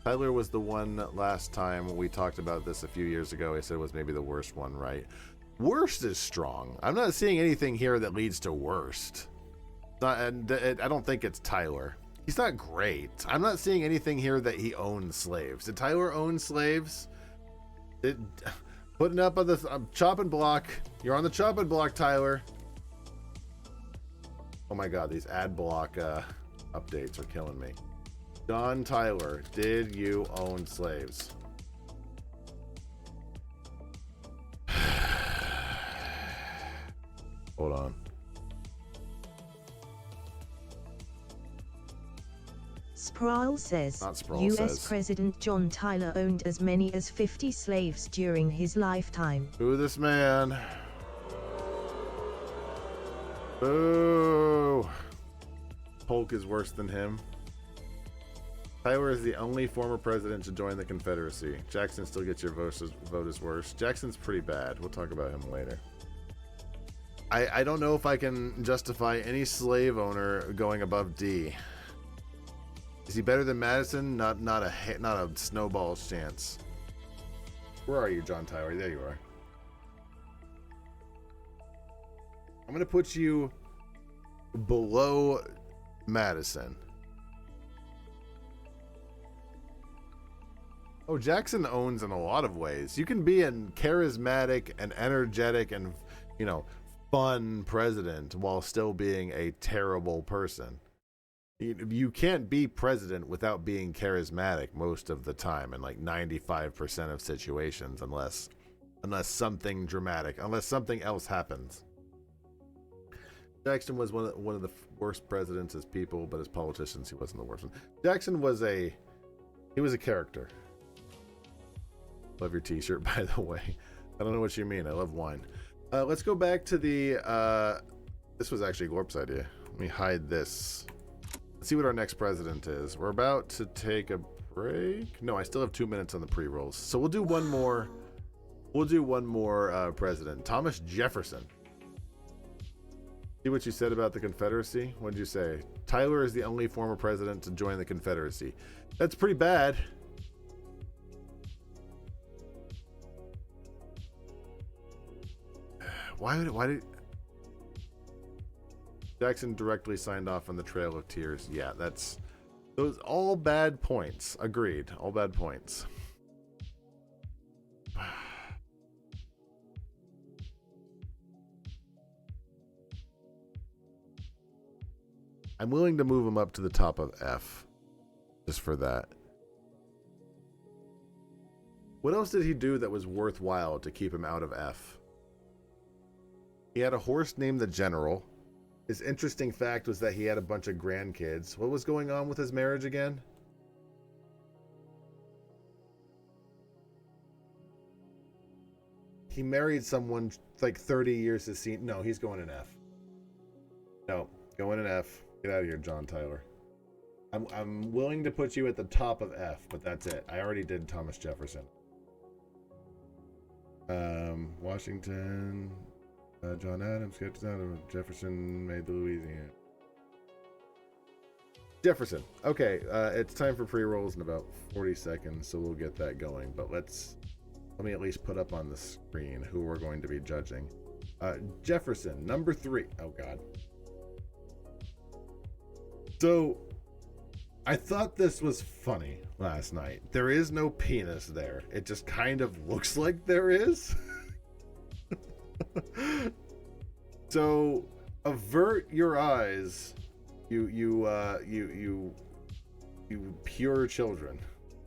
Tyler was the one last time we talked about this a few years ago. I said it was maybe the worst one, right? Worst is strong. I'm not seeing anything here that leads to worst. I don't think it's Tyler. He's not great. I'm not seeing anything here that he owns slaves. Did Tyler own slaves? Putting up on the chopping block. You're on the chopping block, Tyler. Oh my God, these ad block updates are killing me. John Tyler, did you own slaves? Hold on. Sproul says, Not Sproul US says. President John Tyler owned as many as 50 slaves during his lifetime. Boo this man. Boo. Polk is worse than him. Tyler is the only former president to join the Confederacy. Jackson still gets your vote as worse. Jackson's pretty bad. We'll talk about him later. I don't know if I can justify any slave owner going above D. Is he better than Madison? Not a snowball's chance. Where are you, John Tyler? There you are. I'm gonna put you below Madison. Oh, Jackson owns in a lot of ways. You can be a charismatic and energetic and, you know, fun president while still being a terrible person. You can't be president without being charismatic most of the time in like 95% of situations, unless something dramatic, unless something else happens. Jackson was one of the worst presidents as people, but as politicians, he wasn't the worst one. Jackson was a character. Love your t-shirt, by the way. I don't know what you mean. I love wine. Let's go back to the... this was actually Glorp's idea. Let me hide this. Let's see what our next president is. We're about to take a break. No, I still have 2 minutes on the pre-rolls. So we'll do one more. We'll do one more president. Thomas Jefferson. See what you said about the Confederacy? What did you say? Tyler is the only former president to join the Confederacy. That's pretty bad. Why did Jackson directly signed off on the Trail of Tears? Yeah, those all bad points. Agreed. All bad points. I'm willing to move him up to the top of F just for that. What else did he do that was worthwhile to keep him out of F? He had a horse named the General. His interesting fact was that he had a bunch of grandkids. What was going on with his marriage again? He married someone like 30 years his senior. No, he's going in F. No, going in F. Get out of here, John Tyler. I'm willing to put you at the top of F, but that's it. I already did Thomas Jefferson. Washington... John Adams, Jefferson made the Louisiana. Jefferson. Okay, it's time for pre-rolls in about 40 seconds, so we'll get that going. But let me at least put up on the screen who we're going to be judging. Jefferson, number 3. Oh, God. So, I thought this was funny last night. There is no penis there. It just kind of looks like there is. So avert your eyes, you pure children,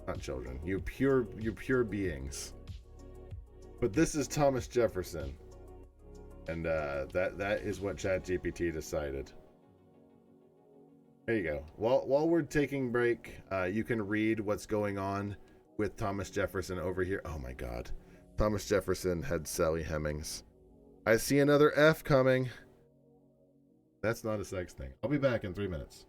not children, you pure beings. But this is Thomas Jefferson, and that is what ChatGPT decided. There you go. While we're taking break, you can read what's going on with Thomas Jefferson over here. Oh my God, Thomas Jefferson had Sally Hemings. I see another F coming. That's not a sex thing. I'll be back in 3 minutes.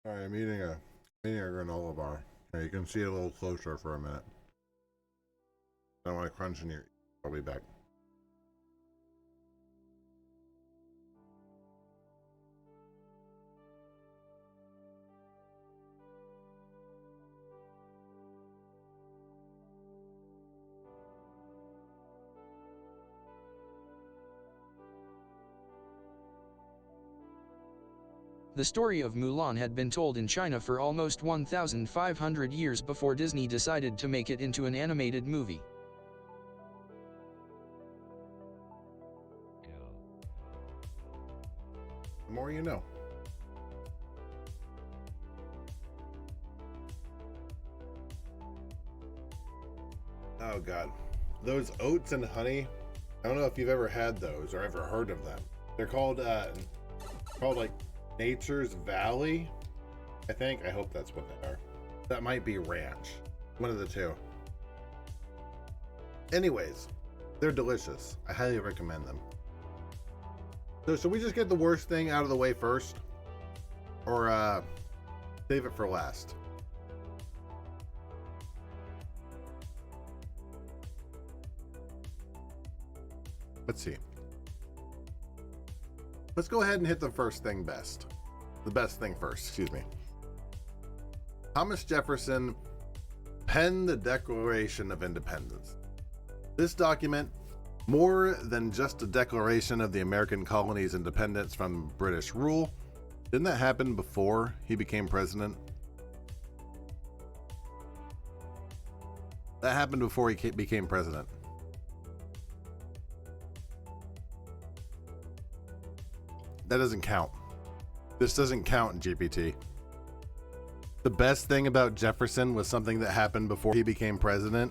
Alright, I'm eating a granola bar. Here, you can see it a little closer for a minute. I don't want to crunch in your ear. I'll be back. The story of Mulan had been told in China for almost 1,500 years before Disney decided to make it into an animated movie. The more you know. Oh god. Those oats and honey, I don't know if you've ever had those or ever heard of them. They're called like Nature's Valley, I think. I hope that's what they are. That might be ranch. One of the two. Anyways, they're delicious. I highly recommend them. So should we just get the worst thing out of the way first? Or save it for last? Let's see. Let's go ahead and hit the first thing best. The best thing first, excuse me. Thomas Jefferson penned the Declaration of Independence. This document, more than just a declaration of the American colonies' independence from British rule, didn't that happen before he became president? That happened before he became president. That doesn't count. This doesn't count in GPT. The best thing about Jefferson was something that happened before he became president.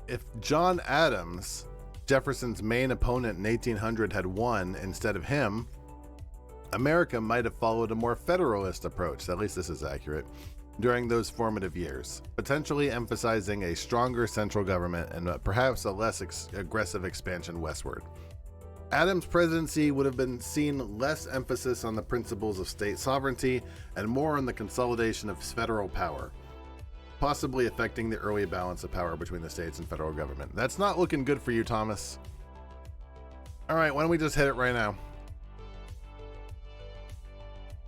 If John Adams, Jefferson's main opponent in 1800, had won instead of him, America might have followed a more federalist approach, at least this is accurate, during those formative years, potentially emphasizing a stronger central government and perhaps a less aggressive expansion westward. Adams' presidency would have been seen less emphasis on the principles of state sovereignty and more on the consolidation of federal power, possibly affecting the early balance of power between the states and federal government. That's not looking good for you, Thomas. All right, why don't we just hit it right now?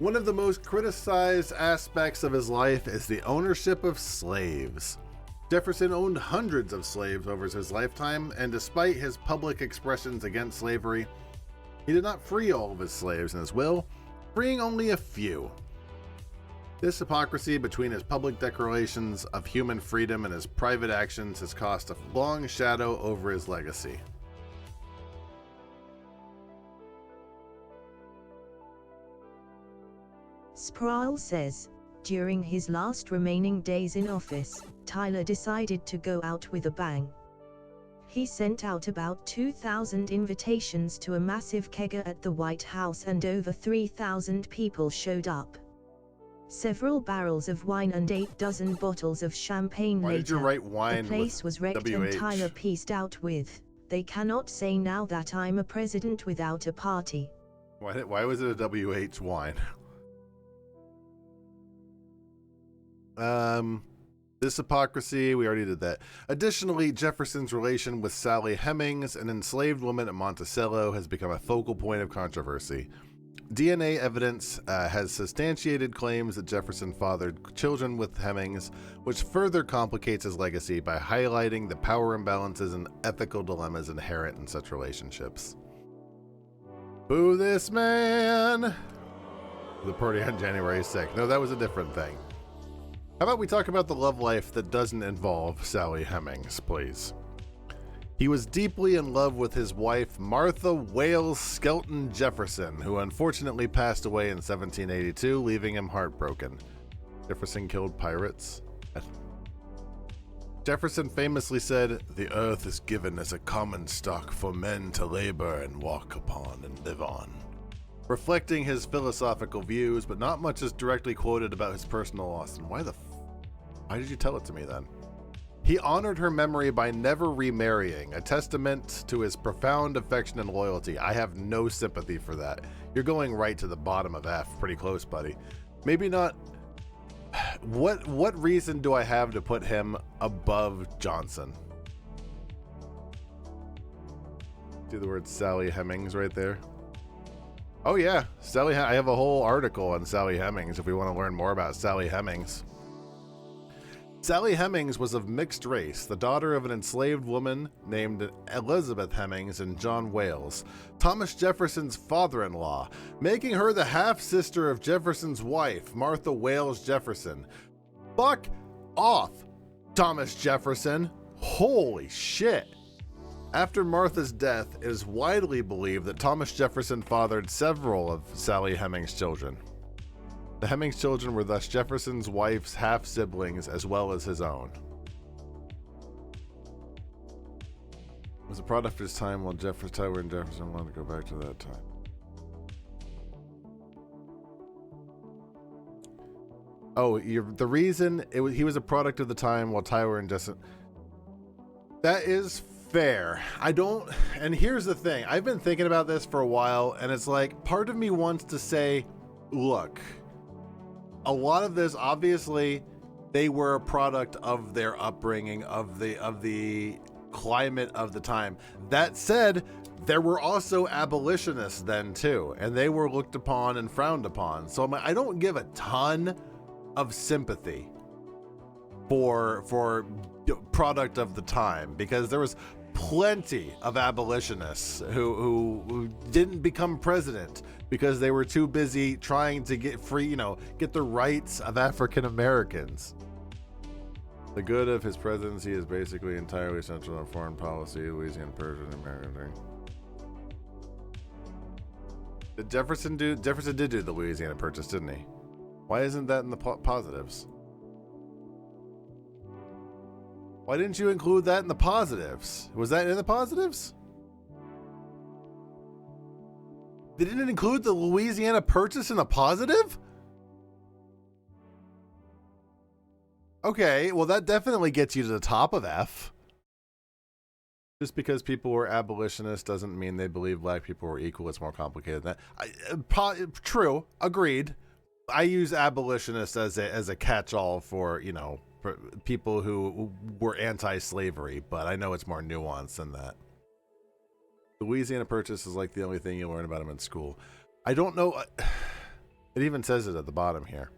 One of the most criticized aspects of his life is the ownership of slaves. Jefferson owned hundreds of slaves over his lifetime, and despite his public expressions against slavery, he did not free all of his slaves in his will, freeing only a few. This hypocrisy between his public declarations of human freedom and his private actions has cast a long shadow over his legacy. Sproul says, during his last remaining days in office, Tyler decided to go out with a bang. He sent out about 2,000 invitations to a massive kegger at the White House and over 3,000 people showed up. Several barrels of wine and 8 dozen bottles of champagne Why later, did you write wine the place was wrecked WH? and Tyler pieced out with, "They cannot say now that I'm a president without a party." Why was it a WH wine? This hypocrisy, we already did that. Additionally, Jefferson's relation with Sally Hemings, an enslaved woman at Monticello, has become a focal point of controversy. DNA evidence has substantiated claims that Jefferson fathered children with Hemings, which further complicates his legacy by highlighting the power imbalances and ethical dilemmas inherent in such relationships. Boo this man! The party on January 6th. No, that was a different thing. How about we talk about the love life that doesn't involve Sally Hemings, please? He was deeply in love with his wife, Martha Wales Skelton Jefferson, who unfortunately passed away in 1782, leaving him heartbroken. Jefferson killed pirates. Jefferson famously said, "The earth is given as a common stock for men to labor and walk upon and live on," reflecting his philosophical views, but not much is directly quoted about his personal loss. And why did you tell it to me then? He honored her memory by never remarrying, a testament to his profound affection and loyalty. I have no sympathy for that. You're going right to the bottom of F. Pretty close, buddy. Maybe not. What reason do I have to put him above Johnson? See the word Sally Hemings right there? Oh yeah, I have a whole article on Sally Hemings if we want to learn more about Sally Hemings. Sally Hemings was of mixed race, the daughter of an enslaved woman named Elizabeth Hemings and John Wales, Thomas Jefferson's father-in-law, making her the half-sister of Jefferson's wife, Martha Wales Jefferson. Fuck off, Thomas Jefferson. Holy shit. After Martha's death, it is widely believed that Thomas Jefferson fathered several of Sally Hemings' children. The Hemings children were thus Jefferson's wife's half-siblings as well as his own. It was a product of his time while Tyler and Jefferson wanted to go back to that time. Oh, the reason he was a product of the time while Tyler and Jefferson... That is fair. And here's the thing. I've been thinking about this for a while, and it's like, part of me wants to say, look... A lot of this, obviously, they were a product of their upbringing, of the climate of the time. That said, there were also abolitionists then too, and they were looked upon and frowned upon. So I don't give a ton of sympathy for product of the time, because there was plenty of abolitionists who didn't become president because they were too busy trying to get free, get the rights of African Americans. The good of his presidency is basically entirely central on foreign policy, Louisiana Purchase, and American. Did Jefferson did do the Louisiana Purchase, didn't he? Why isn't that in the positives? Why didn't you include that in the positives? Was that in the positives? They didn't include the Louisiana Purchase in the positive? Okay, well that definitely gets you to the top of F. Just because people were abolitionists doesn't mean they believe black people were equal. It's more complicated than that. True, agreed. I use abolitionists as a catch-all for, for people who were anti-slavery, but I know it's more nuanced than that. The Louisiana Purchase is like the only thing you learn about them in school. I don't know. It even says it at the bottom here.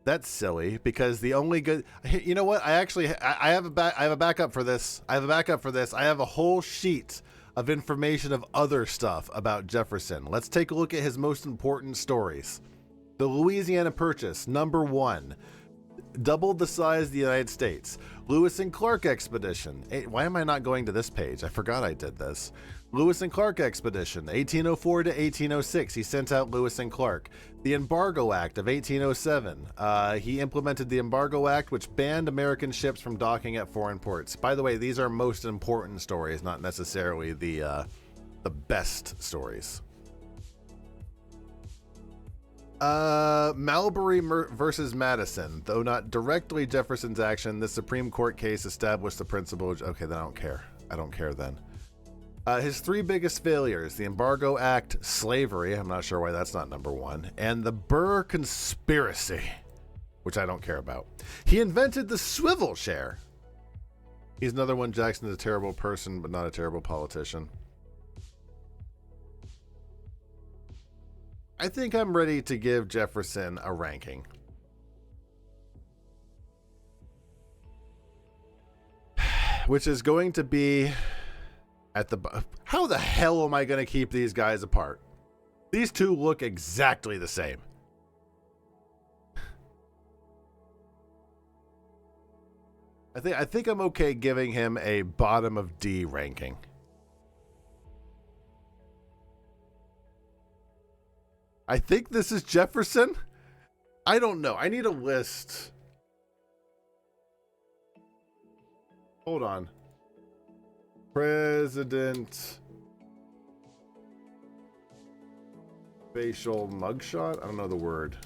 That's silly, because the only good, you know what? I have a backup for this. I have a whole sheet of information of other stuff about Jefferson. Let's take a look at his most important stories. The Louisiana Purchase, number 1. Doubled the size of the United States. Lewis and Clark Expedition. Why am I not going to this page? I forgot I did this. Lewis and Clark Expedition, 1804 to 1806. He sent out Lewis and Clark. The Embargo Act of 1807. He implemented the Embargo Act, which banned American ships from docking at foreign ports. By the way, these are most important stories, not necessarily the best stories. Marbury versus Madison. Though not directly Jefferson's action, the Supreme Court case established the principle. Okay, then I don't care. I don't care then. His 3 biggest failures: the Embargo Act, slavery, I'm not sure why that's not number 1, and the Burr conspiracy, which I don't care about. He invented the swivel chair. He's another one. Jackson's a terrible person, but not a terrible politician. I think I'm ready to give Jefferson a ranking. Which is going to be at the... How the hell am I going to keep these guys apart? These two look exactly the same. I think I'm okay giving him a bottom of D ranking. I think this is Jefferson. I don't know. I need a list. Hold on. President facial mugshot? I don't know the word.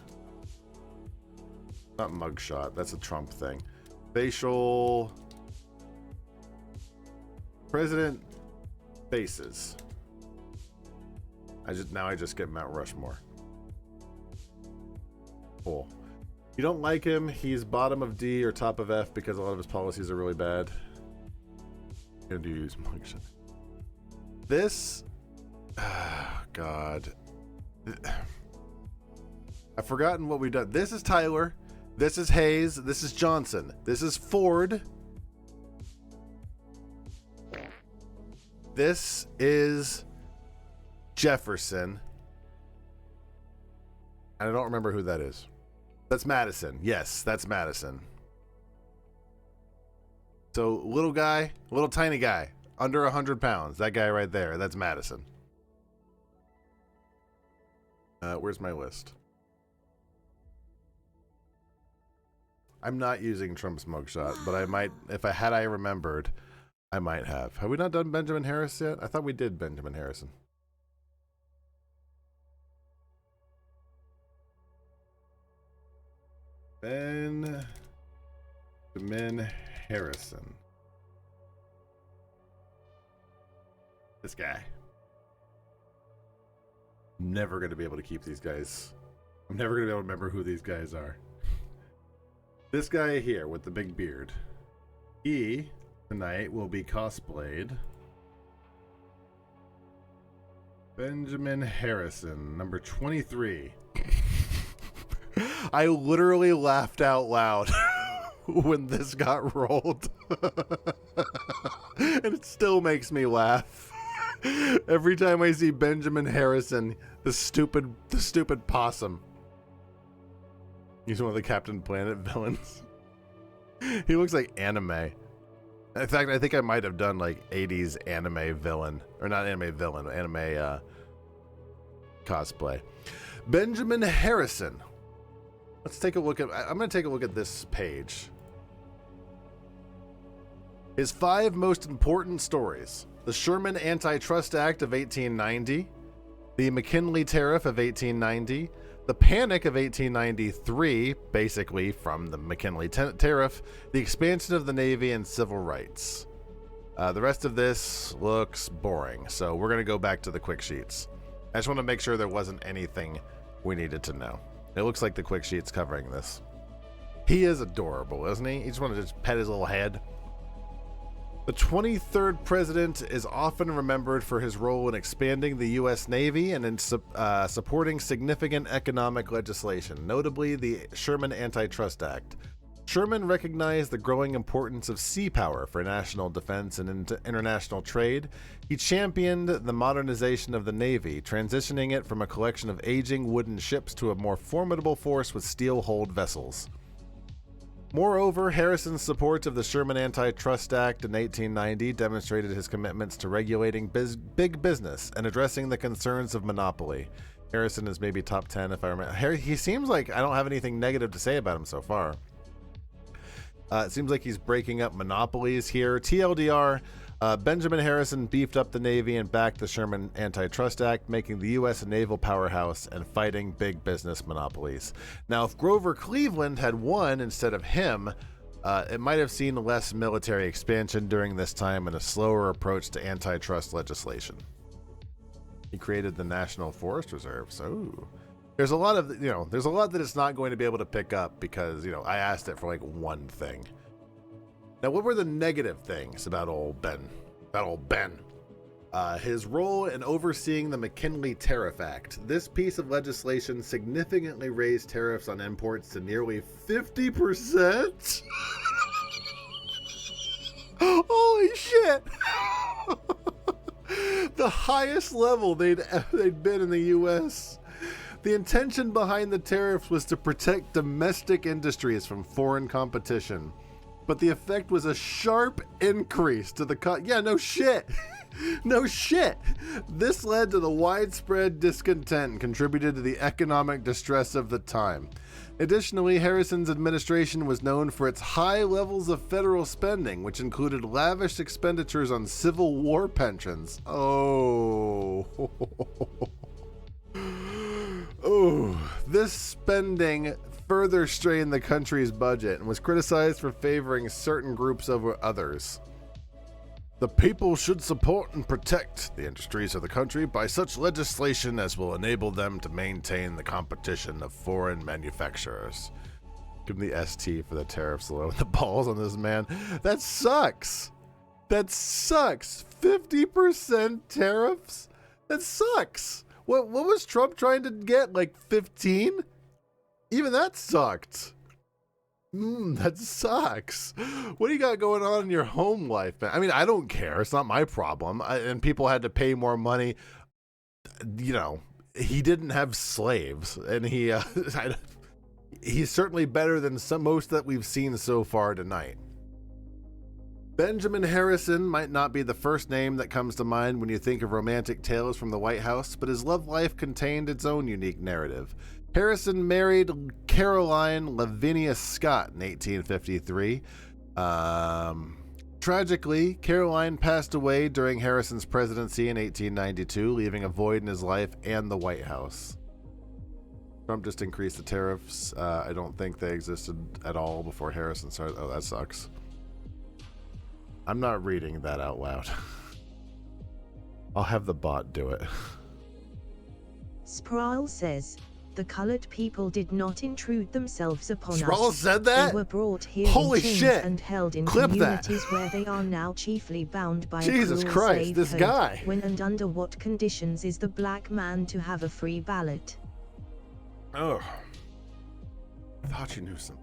Not mugshot. That's a Trump thing. Facial President faces. I just get Mount Rushmore. Cool. You don't like him, he's bottom of D or top of F because a lot of his policies are really bad. I'm gonna do use function. This, God. I've forgotten what we've done. This is Tyler. This is Hayes. This is Johnson. This is Ford. This is Jefferson. And I don't remember who that is. That's Madison. Yes, that's Madison. So little guy, little tiny guy, under 100 pounds. That guy right there, that's Madison. Where's my list? I'm not using Trump's mugshot, but I might, if I remembered, I might have. Have we not done Benjamin Harris yet? I thought we did Benjamin Harrison. Benjamin Harrison. This guy. I'm never going to be able to keep these guys. I'm never going to be able to remember who these guys are. This guy here with the big beard. He, tonight, will be cosplayed Benjamin Harrison, number 23. I literally laughed out loud when this got rolled. And it still makes me laugh. Every time I see Benjamin Harrison, the stupid possum. He's one of the Captain Planet villains. He looks like anime. In fact, I think I might have done like 80s anime villain. Or not anime villain, anime cosplay. Benjamin Harrison. Let's take a look at... I'm going to take a look at this page. His 5 most important stories. The Sherman Antitrust Act of 1890. The McKinley Tariff of 1890. The Panic of 1893, basically from the McKinley Tariff. The expansion of the Navy and civil rights. The rest of this looks boring, so we're going to go back to the quick sheets. I just want to make sure there wasn't anything we needed to know. It looks like the quick sheet's covering this. He is adorable, isn't he? You just want to just pet his little head. The 23rd president is often remembered for his role in expanding the U.S. Navy and in supporting significant economic legislation, notably the Sherman Antitrust Act. Sherman recognized the growing importance of sea power for national defense and international trade. He championed the modernization of the Navy, transitioning it from a collection of aging wooden ships to a more formidable force with steel-hulled vessels. Moreover, Harrison's support of the Sherman Antitrust Act in 1890 demonstrated his commitments to regulating big business and addressing the concerns of monopoly. Harrison is maybe top 10 if I remember. He seems like I don't have anything negative to say about him so far. It seems like he's breaking up monopolies here. TLDR, Benjamin Harrison beefed up the Navy and backed the Sherman Antitrust Act, making the U.S. a naval powerhouse and fighting big business monopolies. Now, if Grover Cleveland had won instead of him, it might have seen less military expansion during this time and a slower approach to antitrust legislation. He created the National Forest Reserve, so there's a lot of, there's a lot that it's not going to be able to pick up because, I asked it for like one thing. Now, what were the negative things about old Ben? His role in overseeing the McKinley Tariff Act. This piece of legislation significantly raised tariffs on imports to nearly 50%. Holy shit! The highest level they'd been in the U.S. The intention behind the tariffs was to protect domestic industries from foreign competition. But the effect was a sharp increase to the cost. Yeah, no shit. No shit. This led to the widespread discontent and contributed to the economic distress of the time. Additionally, Harrison's administration was known for its high levels of federal spending, which included lavish expenditures on Civil War pensions. Oh. Oh, this spending further strained the country's budget and was criticized for favoring certain groups over others. The people should support and protect the industries of the country by such legislation as will enable them to maintain the competition of foreign manufacturers. Give him the ST for the tariffs alone. The balls on this man. That sucks. That sucks. 50% tariffs? That sucks. What was Trump trying to get? Like 15? Even that sucked. That sucks. What do you got going on in your home life, man? I mean, I don't care. It's not my problem. And people had to pay more money. You know, he didn't have slaves, and he's certainly better than most that we've seen so far tonight. Benjamin Harrison might not be the first name that comes to mind when you think of romantic tales from the White House, but his love life contained its own unique narrative. Harrison married Caroline Lavinia Scott in 1853. Tragically, Caroline passed away during Harrison's presidency in 1892, leaving a void in his life and the White House. Trump just increased the tariffs. I don't think they existed at all before Harrison started. Oh, that sucks. I'm not reading that out loud. I'll have the bot do it. Sproul says, the colored people did not intrude themselves upon Sproul us. said that? They were brought here Holy in chains shit. and held in Clip that. communities where they are now chiefly bound by Jesus a cruel Christ, slave this code. guy. When and under what conditions is the black man to have a free ballot? Oh. I thought you knew something.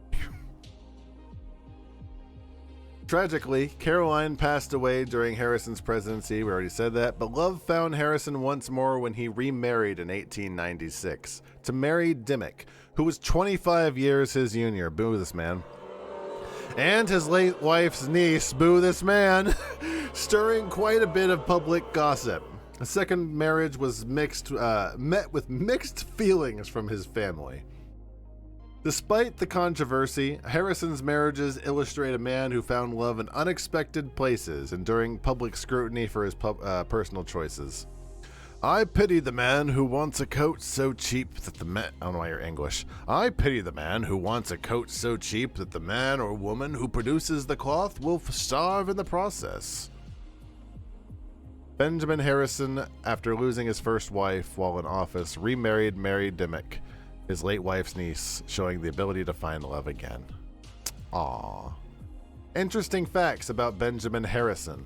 Tragically, Caroline passed away during Harrison's presidency. We already said that. But love found Harrison once more when he remarried in 1896 to Mary Dimmock, who was 25 years his junior. Boo this man. And his late wife's niece, boo this man, stirring quite a bit of public gossip. The second marriage was met with mixed feelings from his family. Despite the controversy, Harrison's marriages illustrate a man who found love in unexpected places, enduring public scrutiny for his personal choices. I pity the man who wants a coat so cheap that the man... I don't know why you're English. I pity the man who wants a coat so cheap that the man or woman who produces the cloth will starve in the process. Benjamin Harrison, after losing his first wife while in office, remarried Mary Dimmock, his late wife's niece, showing the ability to find love again. Aww. Interesting facts about Benjamin Harrison.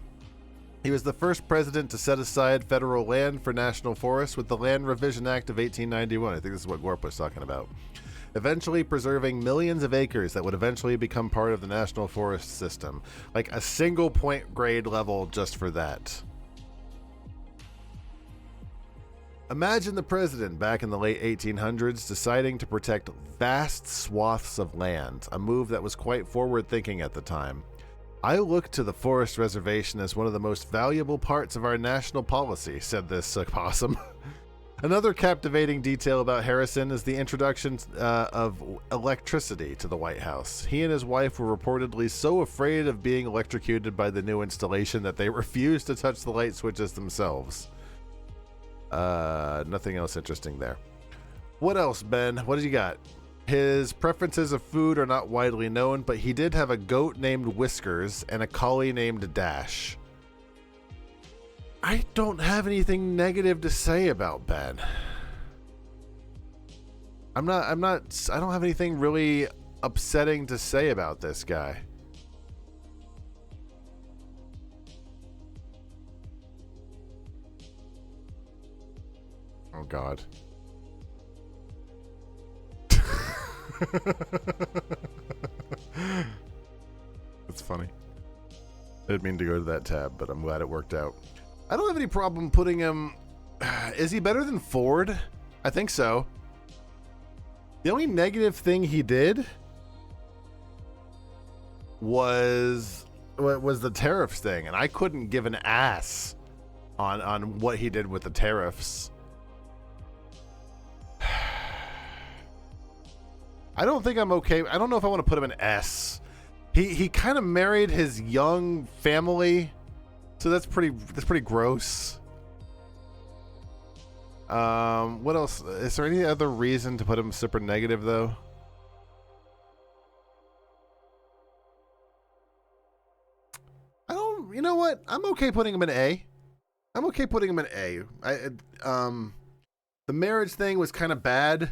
He was the first president to set aside federal land for national forests with the Land Revision Act of 1891. I think this is what Gorp was talking about. Eventually preserving millions of acres that would eventually become part of the national forest system. Like a single point grade level just for that. Imagine the president back in the late 1800s deciding to protect vast swaths of land, a move that was quite forward-thinking at the time. I look to the forest reservation as one of the most valuable parts of our national policy, said this possum. Another captivating detail about Harrison is the introduction of electricity to the White House. He and his wife were reportedly so afraid of being electrocuted by the new installation that they refused to touch the light switches themselves. Nothing else interesting there. What else, Ben? What did you got? His preferences of food are not widely known, but he did have a goat named Whiskers and a collie named Dash. I don't have anything negative to say about Ben. I don't have anything really upsetting to say about this guy. Oh, God. That's funny. I didn't mean to go to that tab, but I'm glad it worked out. I don't have any problem putting him... Is he better than Ford? I think so. The only negative thing he did was the tariffs thing, and I couldn't give an ass on what he did with the tariffs. I don't think I'm okay. I don't know if I want to put him in S. He kind of married his young family, so that's pretty gross. What else? Is there any other reason to put him super negative though? I don't. You know what? I'm okay putting him in A. I'm okay putting him in A. The marriage thing was kind of bad,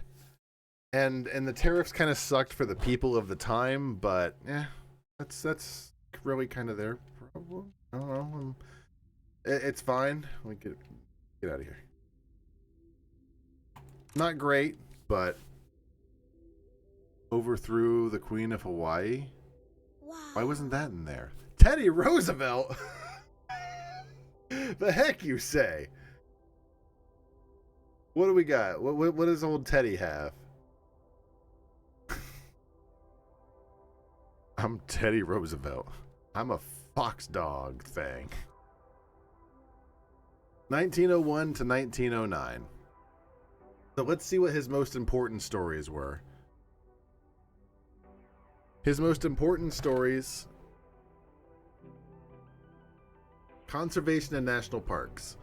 and the tariffs kind of sucked for the people of the time. But yeah, that's really kind of their problem. I don't know. It's fine. We get out of here. Not great, but overthrew the Queen of Hawaii. Wow. Why wasn't that in there? Teddy Roosevelt. The heck you say? What do we got? What does old Teddy have? I'm Teddy Roosevelt. I'm a fox dog thing. 1901 to 1909. So let's see what his most important stories were. His most important stories: conservation and national parks.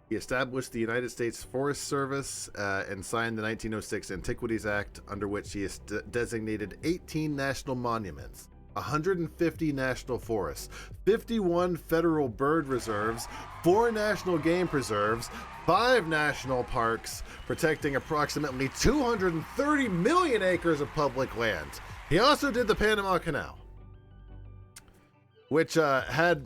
He established the United States Forest Service and signed the 1906 Antiquities Act, under which he designated 18 national monuments, 150 national forests, 51 federal bird reserves, 4 national game preserves, 5 national parks, protecting approximately 230 million acres of public land. He also did the Panama Canal, which had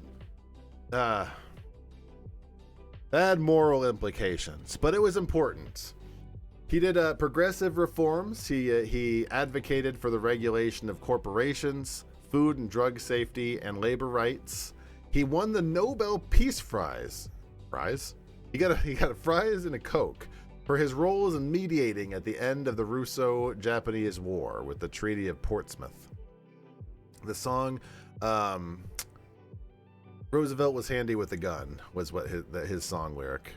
moral implications, but it was important. He did progressive reforms. He advocated for the regulation of corporations, food and drug safety, and labor rights. He won the Nobel Peace Prize. He got a prize and a Coke for his roles in mediating at the end of the Russo-Japanese War with the Treaty of Portsmouth. The song Roosevelt was handy with a gun was what his song lyric.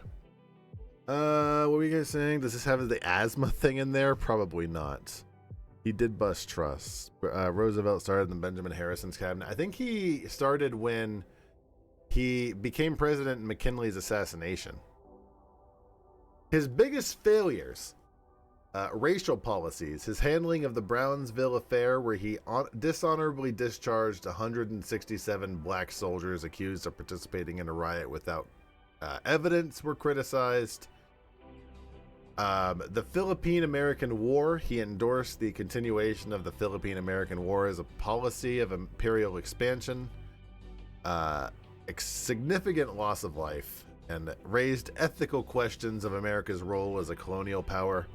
What were you guys saying? Does this have the asthma thing in there? Probably not. He did bust trusts. Roosevelt started in Benjamin Harrison's cabinet. I think he started when he became president in McKinley's assassination. His biggest failures: racial policies, his handling of the Brownsville affair, where he dishonorably discharged 167 black soldiers accused of participating in a riot without evidence, were criticized. The Philippine-American War, he endorsed the continuation of the Philippine-American War as a policy of imperial expansion, significant loss of life, and raised ethical questions of America's role as a colonial power.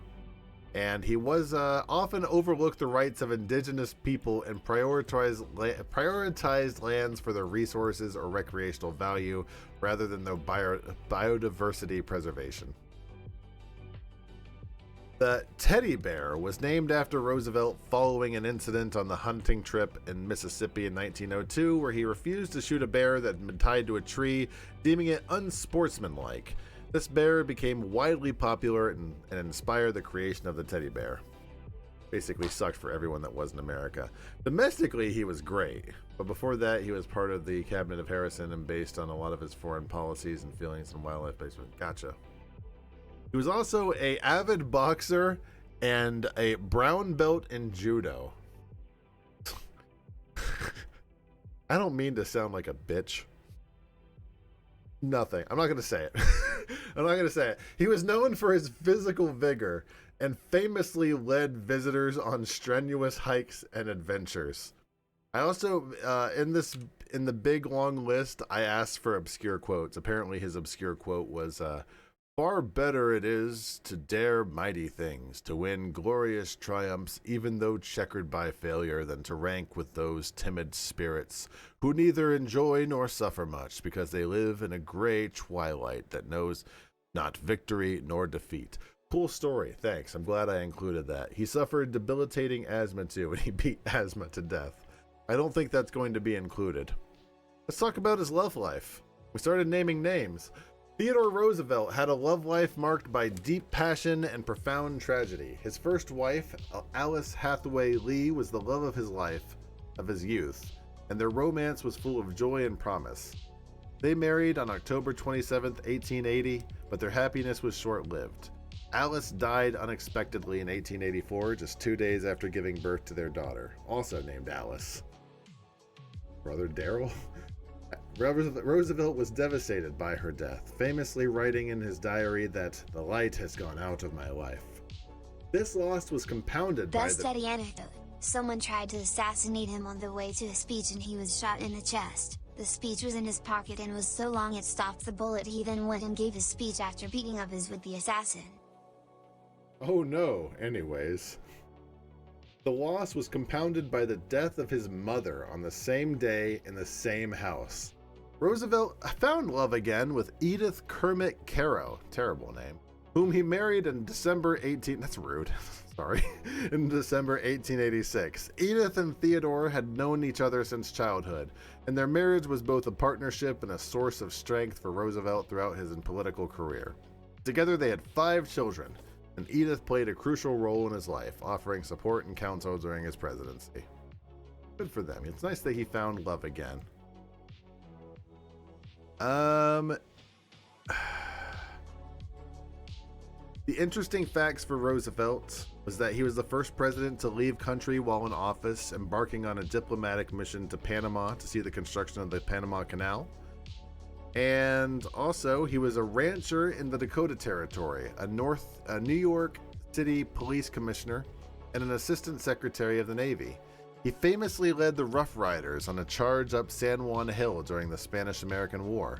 And he was often overlooked the rights of indigenous people and prioritized lands for their resources or recreational value rather than their biodiversity preservation. The teddy bear was named after Roosevelt following an incident on the hunting trip in Mississippi in 1902, where he refused to shoot a bear that had been tied to a tree, deeming it unsportsmanlike. This bear became widely popular and inspired the creation of the teddy bear. Basically sucked for everyone that wasn't America. Domestically, he was great, but before that, he was part of the cabinet of Harrison and based on a lot of his foreign policies and feelings and wildlife basement. Gotcha. He was also an avid boxer and a brown belt in judo. I don't mean to sound like a bitch. Nothing. I'm not going to say it. I'm not going to say it. He was known for his physical vigor and famously led visitors on strenuous hikes and adventures. I also, in the big long list, I asked for obscure quotes. Apparently his obscure quote was, far better it is to dare mighty things, to win glorious triumphs, even though checkered by failure, than to rank with those timid spirits who neither enjoy nor suffer much, because they live in a gray twilight that knows not victory nor defeat. Cool story. Thanks. I'm glad I included that. He suffered debilitating asthma too, and he beat asthma to death. I don't think that's going to be included. Let's talk about his love life. We started naming names. Theodore Roosevelt had a love life marked by deep passion and profound tragedy. His first wife, Alice Hathaway Lee, was the love of his life, of his youth, and their romance was full of joy and promise. They married on October 27, 1880, but their happiness was short-lived. Alice died unexpectedly in 1884, just 2 days after giving birth to their daughter, also named Alice. Brother Daryl? Roosevelt was devastated by her death, famously writing in his diary that the light has gone out of my life. This loss was compounded by Best Eddie anecdote. Someone tried to assassinate him on the way to a speech and he was shot in the chest. The speech was in his pocket and was so long it stopped the bullet. He then went and gave his speech after beating up his would-be assassin. Oh no, anyways. The loss was compounded by the death of his mother on the same day in the same house. Roosevelt found love again with Edith Kermit Caro, terrible name, whom he married in December 18... That's rude. Sorry. In December 1886. Edith and Theodore had known each other since childhood, and their marriage was both a partnership and a source of strength for Roosevelt throughout his political career. Together they had 5 children, and Edith played a crucial role in his life, offering support and counsel during his presidency. Good for them. It's nice that he found love again. The interesting facts for Roosevelt was that he was the first president to leave country while in office, embarking on a diplomatic mission to Panama to see the construction of the Panama Canal. And also, he was a rancher in the Dakota Territory, a New York City police commissioner, and an assistant secretary of the Navy. He famously led the Rough Riders on a charge up San Juan Hill during the Spanish-American War,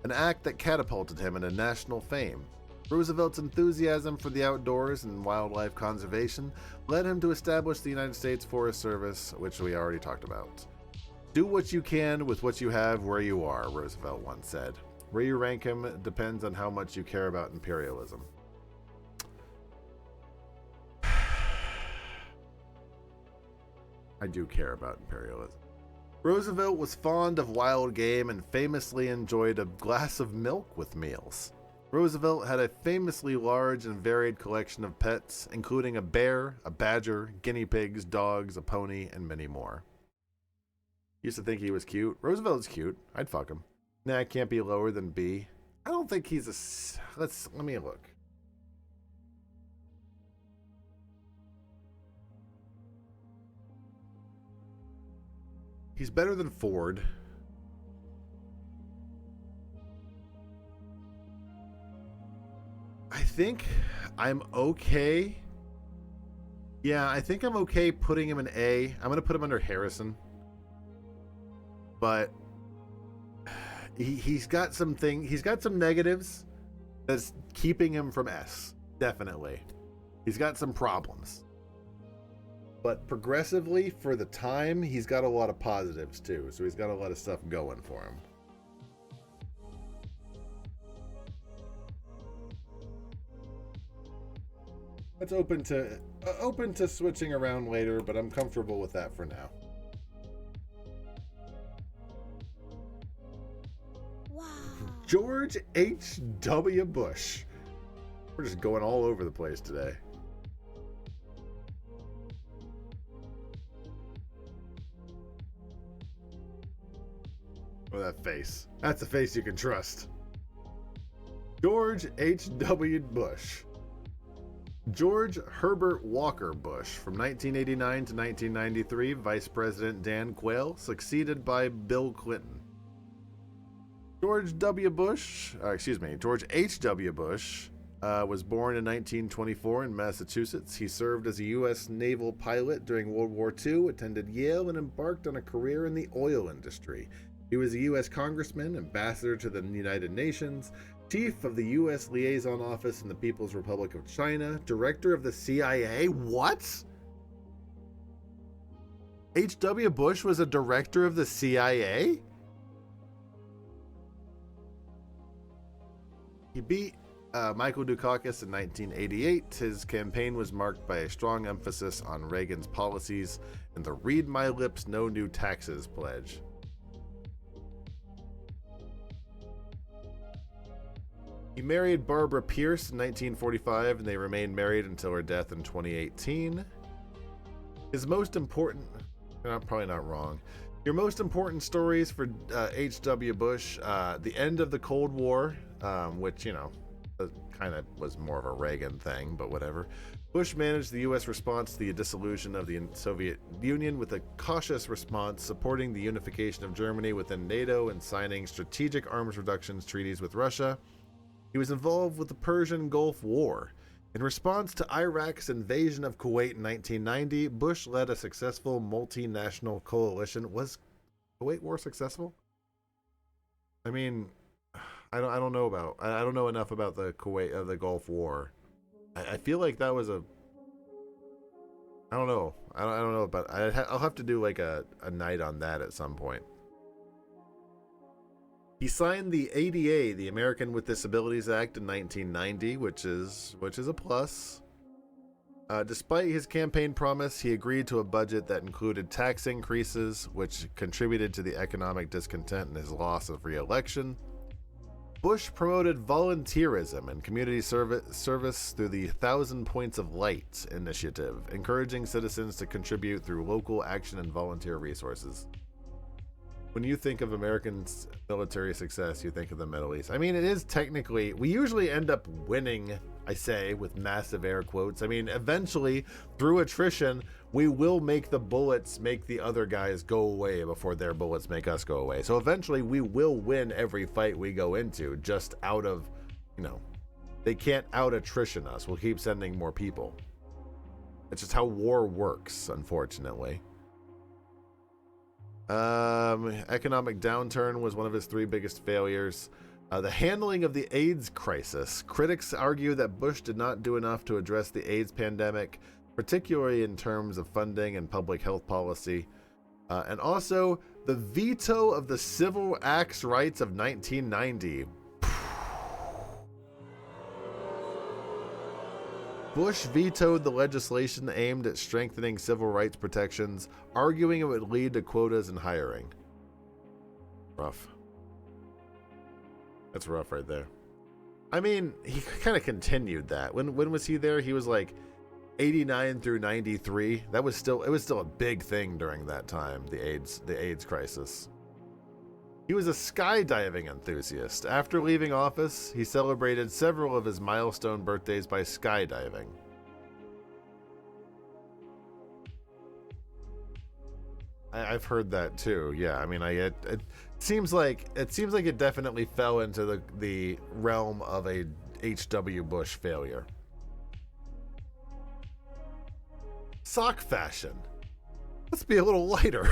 an act that catapulted him into national fame. Roosevelt's enthusiasm for the outdoors and wildlife conservation led him to establish the United States Forest Service, which we already talked about. Do what you can with what you have where you are, Roosevelt once said. Where you rank him depends on how much you care about imperialism. I do care about imperialism. Roosevelt was fond of wild game and famously enjoyed a glass of milk with meals. Roosevelt had a famously large and varied collection of pets, including a bear, a badger, guinea pigs, dogs, a pony, and many more. Used to think he was cute. Roosevelt's cute. I'd fuck him. Nah, can't be lower than B. I don't think he's a... Let me look. He's better than Ford. I think I'm okay. Yeah, I think I'm okay putting him in A. I'm going to put him under Harrison. But he's got some negatives that's keeping him from S. Definitely. He's got some problems. But progressively, for the time, he's got a lot of positives too. So he's got a lot of stuff going for him. It's open to switching around later, but I'm comfortable with that for now. Wow. George H.W. Bush. We're just going all over the place today. Oh, that face. That's a face you can trust. George H.W. Bush. George Herbert Walker Bush, from 1989 to 1993, Vice President Dan Quayle, succeeded by Bill Clinton. George H.W. Bush was born in 1924 in Massachusetts. He served as a U.S. naval pilot during World War II, attended Yale, and embarked on a career in the oil industry. He was a U.S. congressman, ambassador to the United Nations, chief of the U.S. Liaison Office in the People's Republic of China, director of the CIA. What? H.W. Bush was a director of the CIA? He beat Michael Dukakis in 1988. His campaign was marked by a strong emphasis on Reagan's policies and the Read My Lips, No New Taxes pledge. He married Barbara Pierce in 1945, and they remained married until her death in 2018. His most important... probably not wrong. Your most important stories for H.W. Bush, the end of the Cold War, which, That kind of was more of a Reagan thing, but whatever. Bush managed the U.S. response to the dissolution of the Soviet Union with a cautious response, supporting the unification of Germany within NATO and signing strategic arms reductions treaties with Russia. He was involved with the Persian Gulf War. In response to Iraq's invasion of Kuwait in 1990, Bush led a successful multinational coalition. Was Kuwait War successful? I mean, I don't know I don't know enough about the Gulf War. I feel like that was a, I don't know. I don't know about, I'll have to do like a night on that at some point. He signed the ADA, the American with Disabilities Act, in 1990, which is a plus. Despite his campaign promise, he agreed to a budget that included tax increases, which contributed to the economic discontent and his loss of re-election. Bush promoted volunteerism and community service through the 1,000 Points of Light initiative, encouraging citizens to contribute through local action and volunteer resources. When you think of American military success, you think of the Middle East. I mean, it is technically, we usually end up winning, I say, with massive air quotes. I mean, eventually, through attrition, we will make the bullets make the other guys go away before their bullets make us go away. So eventually, we will win every fight we go into, just out of, they can't out attrition us. We'll keep sending more people. It's just how war works, unfortunately. Economic downturn was one of his 3 biggest failures. The handling of the AIDS crisis. Critics argue that Bush did not do enough to address the AIDS pandemic, particularly in terms of funding and public health policy. And also, the veto of the Civil Acts Rights of 1990. Bush vetoed the legislation aimed at strengthening civil rights protections, arguing it would lead to quotas in hiring. Rough. That's rough right there. I mean, he kind of continued that. When was he there? He was like 89 through 93. It was still a big thing during that time, the AIDS crisis. He was a skydiving enthusiast. After leaving office, he celebrated several of his milestone birthdays by skydiving. I've heard that too. Yeah, I mean, it seems like it definitely fell into the realm of a H.W. Bush failure. Sock fashion. Let's be a little lighter.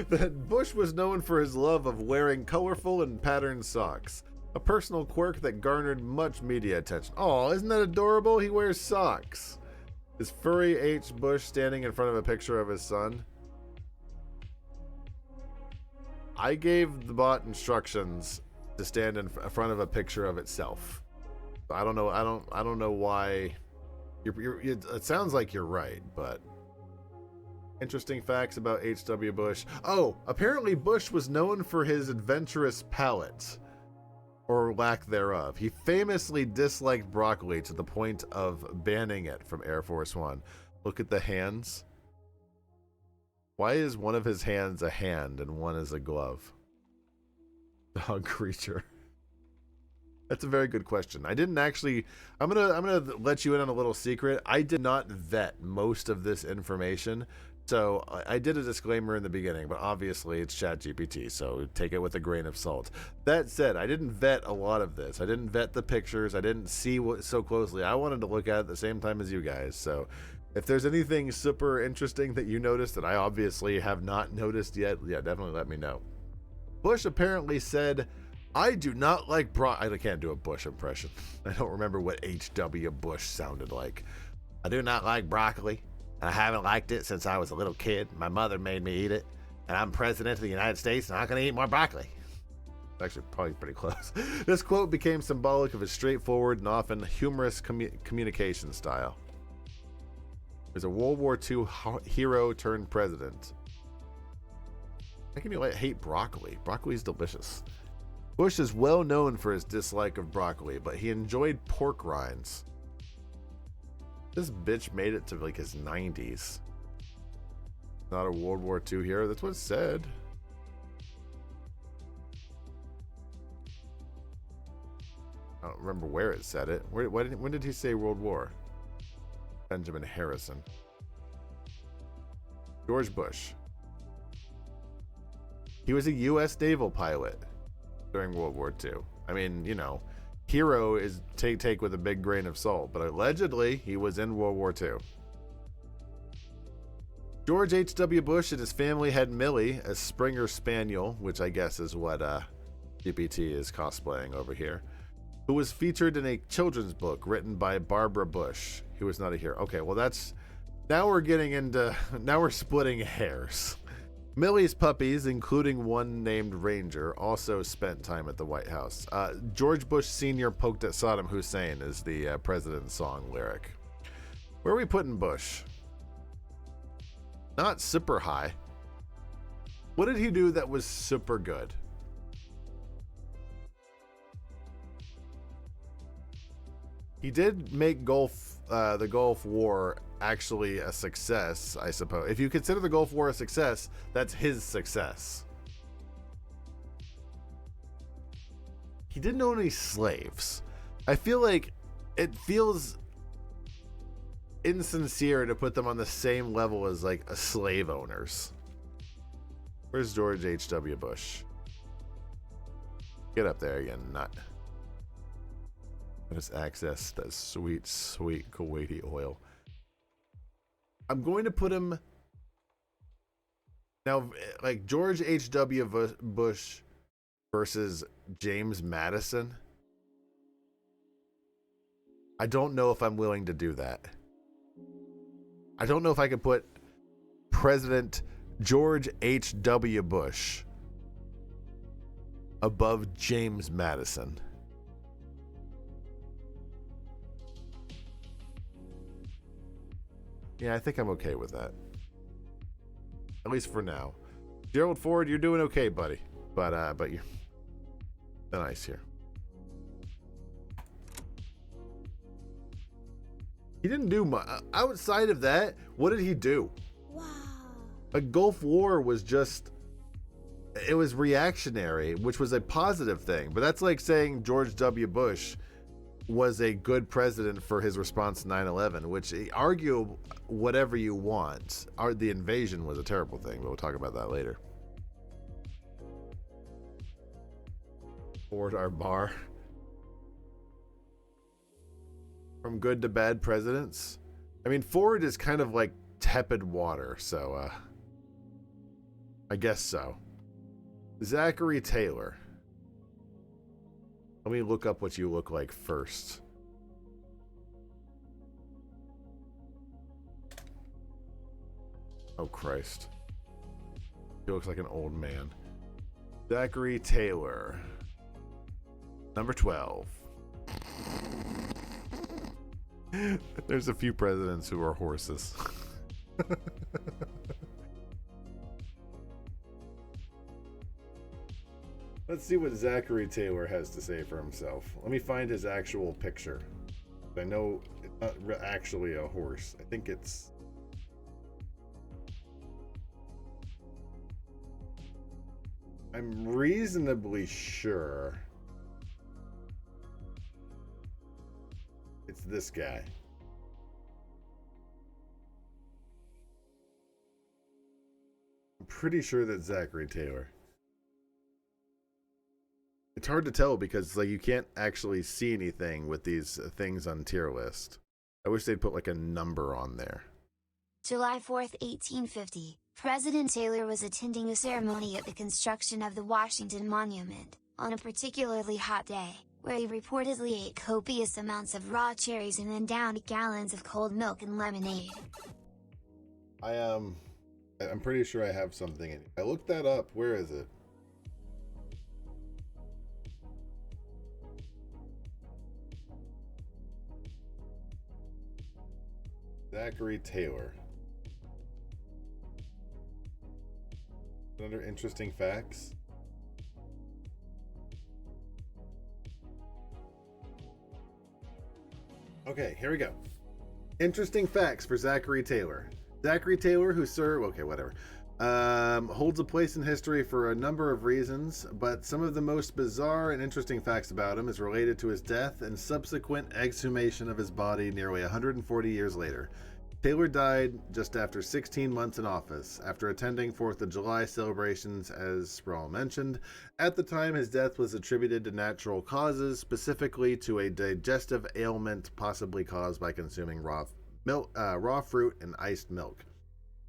That Bush was known for his love of wearing colorful and patterned socks, a personal quirk that garnered much media attention. Oh, isn't that adorable? He wears socks. Is furry H. Bush standing in front of a picture of his son? I gave the bot instructions to stand in front of a picture of itself. I don't know. I don't know why. It sounds like you're right, but. Interesting facts about H.W. Bush. Oh, apparently Bush was known for his adventurous palate, or lack thereof. He famously disliked broccoli to the point of banning it from Air Force One. Look at the hands. Why is one of his hands a hand and one is a glove? Dog creature. That's a very good question. I didn't actually. I'm gonna let you in on a little secret. I did not vet most of this information. So I did a disclaimer in the beginning, but obviously it's ChatGPT, so take it with a grain of salt. That said, I didn't vet a lot of this. I didn't vet the pictures. I didn't see what so closely. I wanted to look at it at the same time as you guys. So if there's anything super interesting that you noticed that I obviously have not noticed yet, yeah, definitely let me know. Bush apparently said, I do not like I can't do a Bush impression. I don't remember what H.W. Bush sounded like. I do not like broccoli. I haven't liked it since I was a little kid. My mother made me eat it. And I'm president of the United States and I'm not going to eat more broccoli. Actually, probably pretty close. This quote became symbolic of his straightforward and often humorous communication style. He was a World War II hero turned president. How can you hate broccoli? Broccoli is delicious. Bush is well known for his dislike of broccoli, but he enjoyed pork rinds. This bitch made it to like his 90s. Not a World War II hero. That's what it said. I don't remember where it said it. When did he say World War? Benjamin Harrison. George Bush. He was a U.S. naval pilot during World War II. I mean, you know, hero is take with a big grain of salt, but allegedly he was in World War II. George H.W. Bush and his family had Millie, a Springer Spaniel, which I guess is what GPT is cosplaying over here, who was featured in a children's book written by Barbara Bush, who was not a hero. Okay, well now we're splitting hairs. Millie's puppies, including one named Ranger, also spent time at the White House. George Bush Sr. poked at Saddam Hussein is the president's song lyric. Where are we putting Bush? Not super high. What did he do that was super good? He did make the Gulf War actually a success, I suppose. If you consider the Gulf War a success, that's his success. He didn't own any slaves. I feel like it feels insincere to put them on the same level as like a slave owners. Where's George H.W. Bush? Get up there, you nut. Let us access that sweet, sweet Kuwaiti oil. I'm going to put him now, like George H.W. Bush versus James Madison. I don't know if I'm willing to do that. I don't know if I can put President George H.W. Bush above James Madison. Yeah, I think I'm okay with that. At least for now. Gerald Ford, you're doing okay, buddy. But you're nice here. He didn't do much. Outside of that, what did he do? Wow. A Gulf War was just... It was reactionary, which was a positive thing. But that's like saying George W. Bush was a good president for his response to 9/11, which argue whatever you want. The invasion was a terrible thing, but we'll talk about that later. Ford our bar. From good to bad presidents. I mean, Ford is kind of like tepid water, so I guess so. Zachary Taylor. Let me look up what you look like first. Oh, Christ. He looks like an old man. Zachary Taylor. Number 12. There's a few presidents who are horses. Let's see what Zachary Taylor has to say for himself. Let me find his actual picture. I know it's not actually a horse. I think it's... I'm reasonably sure it's this guy. I'm pretty sure that's Zachary Taylor. It's hard to tell because like you can't actually see anything with these things on tier list. I wish they'd put like a number on there. July 4th, 1850, President Taylor was attending a ceremony at the construction of the Washington Monument, on a particularly hot day, where he reportedly ate copious amounts of raw cherries and then downed gallons of cold milk and lemonade. I'm pretty sure I have something in. I looked that up. Where is it? Zachary Taylor. Under interesting facts. Okay, here we go. Interesting facts for Zachary Taylor. Zachary Taylor, who served... Okay, whatever. Holds a place in history for a number of reasons, but some of the most bizarre and interesting facts about him is related to his death and subsequent exhumation of his body nearly 140 years later. Taylor died just after 16 months in office, after attending 4th of July celebrations, as Sproul mentioned. At the time, his death was attributed to natural causes, specifically to a digestive ailment possibly caused by consuming raw fruit and iced milk.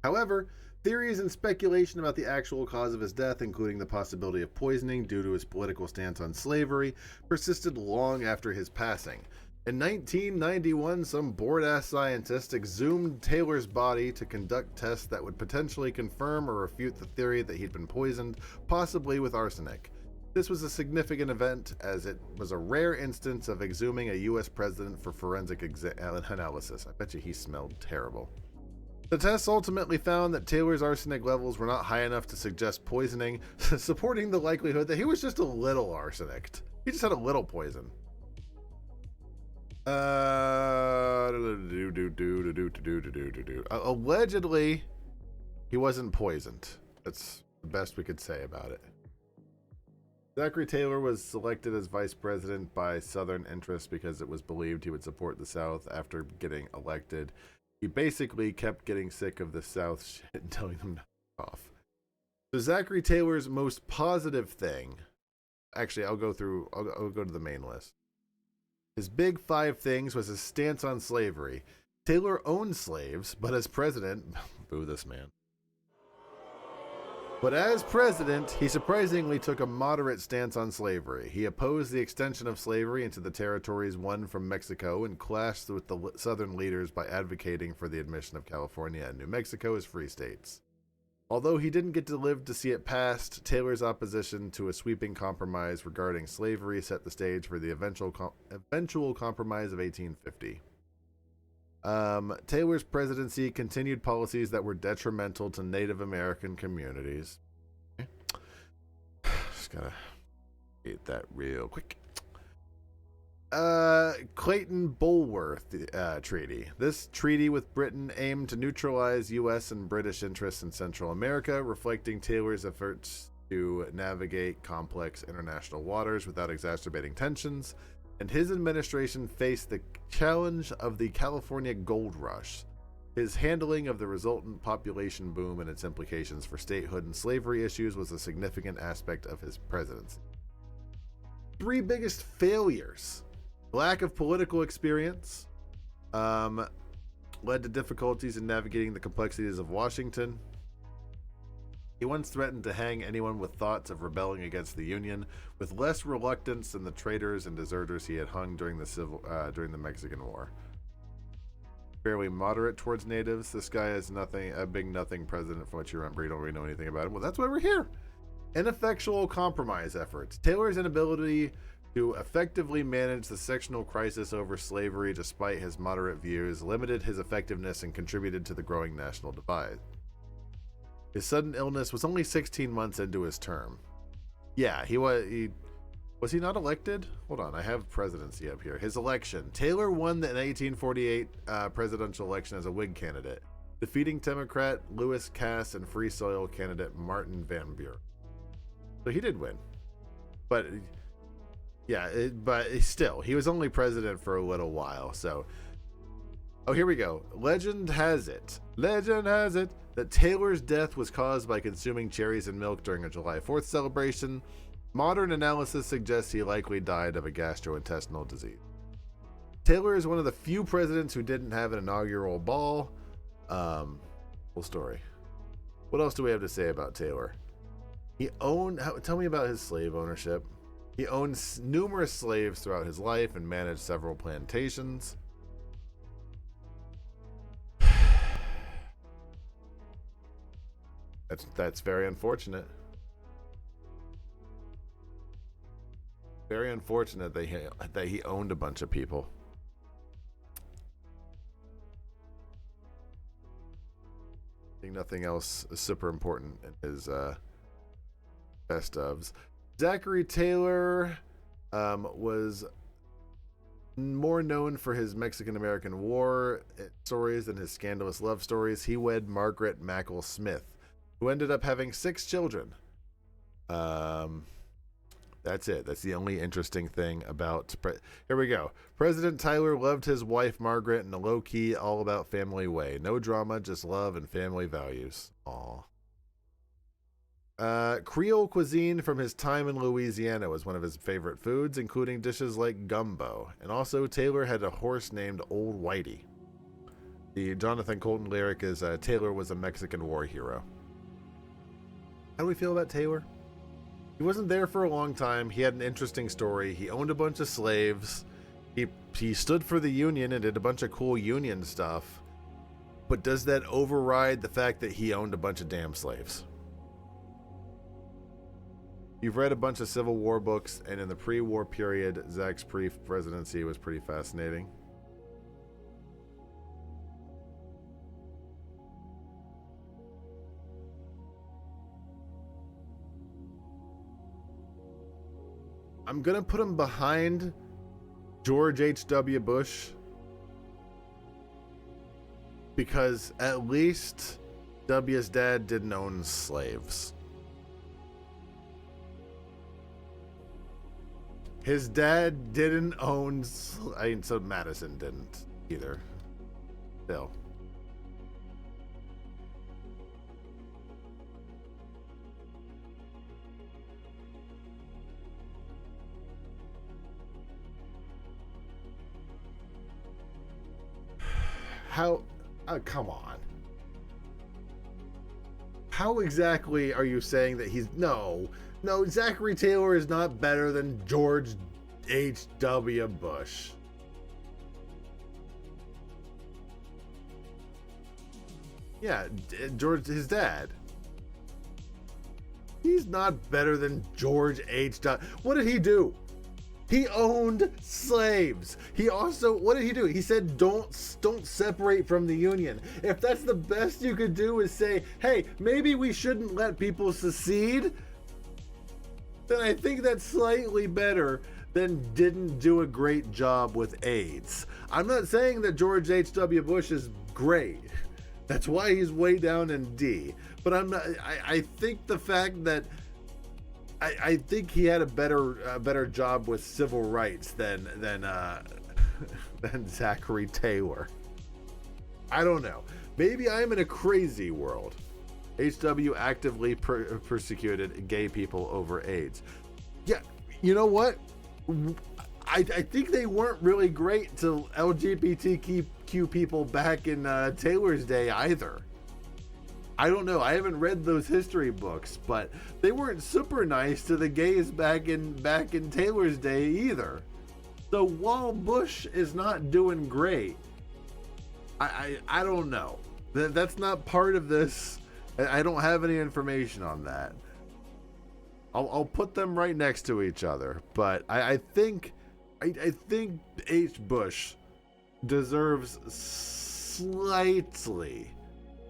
However, theories and speculation about the actual cause of his death, including the possibility of poisoning due to his political stance on slavery, persisted long after his passing. In 1991, some bored-ass scientist exhumed Taylor's body to conduct tests that would potentially confirm or refute the theory that he'd been poisoned, possibly with arsenic. This was a significant event, as it was a rare instance of exhuming a U.S. president for forensic analysis. I bet you he smelled terrible. The tests ultimately found that Taylor's arsenic levels were not high enough to suggest poisoning, supporting the likelihood that he was just a little arsenicked. He just had a little poison. Allegedly, he wasn't poisoned. That's the best we could say about it. Zachary Taylor was selected as vice president by Southern interests because it was believed he would support the South after getting elected. He basically kept getting sick of the South shit and telling them to off. So Zachary Taylor's most positive thing, actually, I'll go to the main list. His big 5 things was his stance on slavery. Taylor owned slaves, but as president, boo this man. But as president, he surprisingly took a moderate stance on slavery. He opposed the extension of slavery into the territories won from Mexico and clashed with the Southern leaders by advocating for the admission of California and New Mexico as free states. Although he didn't get to live to see it passed, Taylor's opposition to a sweeping compromise regarding slavery set the stage for the eventual compromise of 1850. Taylor's presidency continued policies that were detrimental to Native American communities. Okay. Just gotta get that real quick. Clayton-Bulworth Treaty. This treaty with Britain aimed to neutralize U.S. and British interests in Central America, reflecting Taylor's efforts to navigate complex international waters without exacerbating tensions, and his administration faced the challenge of the California Gold Rush. His handling of the resultant population boom and its implications for statehood and slavery issues was a significant aspect of his presidency. 3 biggest failures. Lack of political experience led to difficulties in navigating the complexities of Washington. He once threatened to hang anyone with thoughts of rebelling against the Union, with less reluctance than the traitors and deserters he had hung during the Mexican War. Fairly moderate towards natives. This guy is a big nothing president from what you remember. You don't really know anything about him. Well, that's why we're here. Ineffectual compromise efforts. Taylor's inability to effectively manage the sectional crisis over slavery despite his moderate views limited his effectiveness and contributed to the growing national divide. His sudden illness was only 16 months into his term. Yeah, was he not elected? Hold on, I have presidency up here. His election. Taylor won the 1848 presidential election as a Whig candidate, defeating Democrat Lewis Cass and Free Soil candidate Martin Van Buren. So he did win. But yeah, but still, he was only president for a little while. So, oh, here we go. Legend has it that Taylor's death was caused by consuming cherries and milk during a July 4th celebration. Modern analysis suggests he likely died of a gastrointestinal disease. Taylor is one of the few presidents who didn't have an inaugural ball. Full story. What else do we have to say about Taylor? Tell me about his slave ownership. He owned numerous slaves throughout his life and managed several plantations. That's very unfortunate. Very unfortunate that he owned a bunch of people. I think nothing else is super important in his best ofs. Zachary Taylor was more known for his Mexican-American War stories than his scandalous love stories. He wed Margaret Mackle Smith, who ended up having 6 children. That's it. That's the only interesting thing about... Here we go. President Tyler loved his wife, Margaret, in a low-key, all-about-family way. No drama, just love and family values. Aw. Creole cuisine from his time in Louisiana was one of his favorite foods, including dishes like gumbo. And also, Taylor had a horse named Old Whitey. The Jonathan Colton lyric is, Taylor was a Mexican war hero. How do we feel about Taylor? He wasn't there for a long time. He had an interesting story. He owned a bunch of slaves. He stood for the Union and did a bunch of cool Union stuff. But does that override the fact that he owned a bunch of damn slaves? You've read a bunch of Civil War books, and in the pre-war period, Zach's presidency was pretty fascinating. I'm going to put him behind George H.W. Bush because at least W's dad didn't own slaves. His dad didn't own... so Madison didn't either. Still. How... come on. How exactly are you saying that he's... No, Zachary Taylor is not better than George H.W. Bush. Yeah, George, his dad. He's not better than George H. What did he do? He owned slaves. He also, what did he do? He said, don't separate from the Union. If that's the best you could do is say, hey, maybe we shouldn't let people secede, then I think that's slightly better than didn't do a great job with AIDS. I'm not saying that George H.W. Bush is great. That's why he's way down in D. But I think the fact that I think he had a better job with civil rights than Zachary Taylor. I don't know. Maybe I'm in a crazy world. HW actively persecuted gay people over AIDS. Yeah, you know what? I think they weren't really great to LGBTQ people back in Taylor's day either. I don't know. I haven't read those history books, but they weren't super nice to the gays back in Taylor's day either. So while Bush is not doing great, I don't know. That's not part of this. I don't have any information on that. I'll put them right next to each other, but I think H. Bush deserves slightly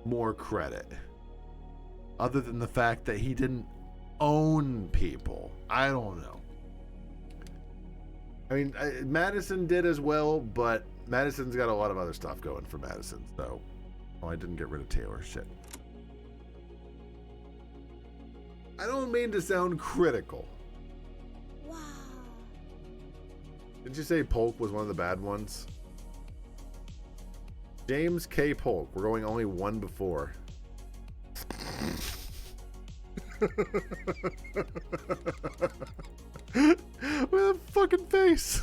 more credit, other than the fact that he didn't own people. I don't know. I mean, Madison did as well, but Madison's got a lot of other stuff going for Madison, so I didn't get rid of Taylor. Shit. I don't mean to sound critical. Wow. Did you say Polk was one of the bad ones? James K. Polk. We're going only one before. With a fucking face.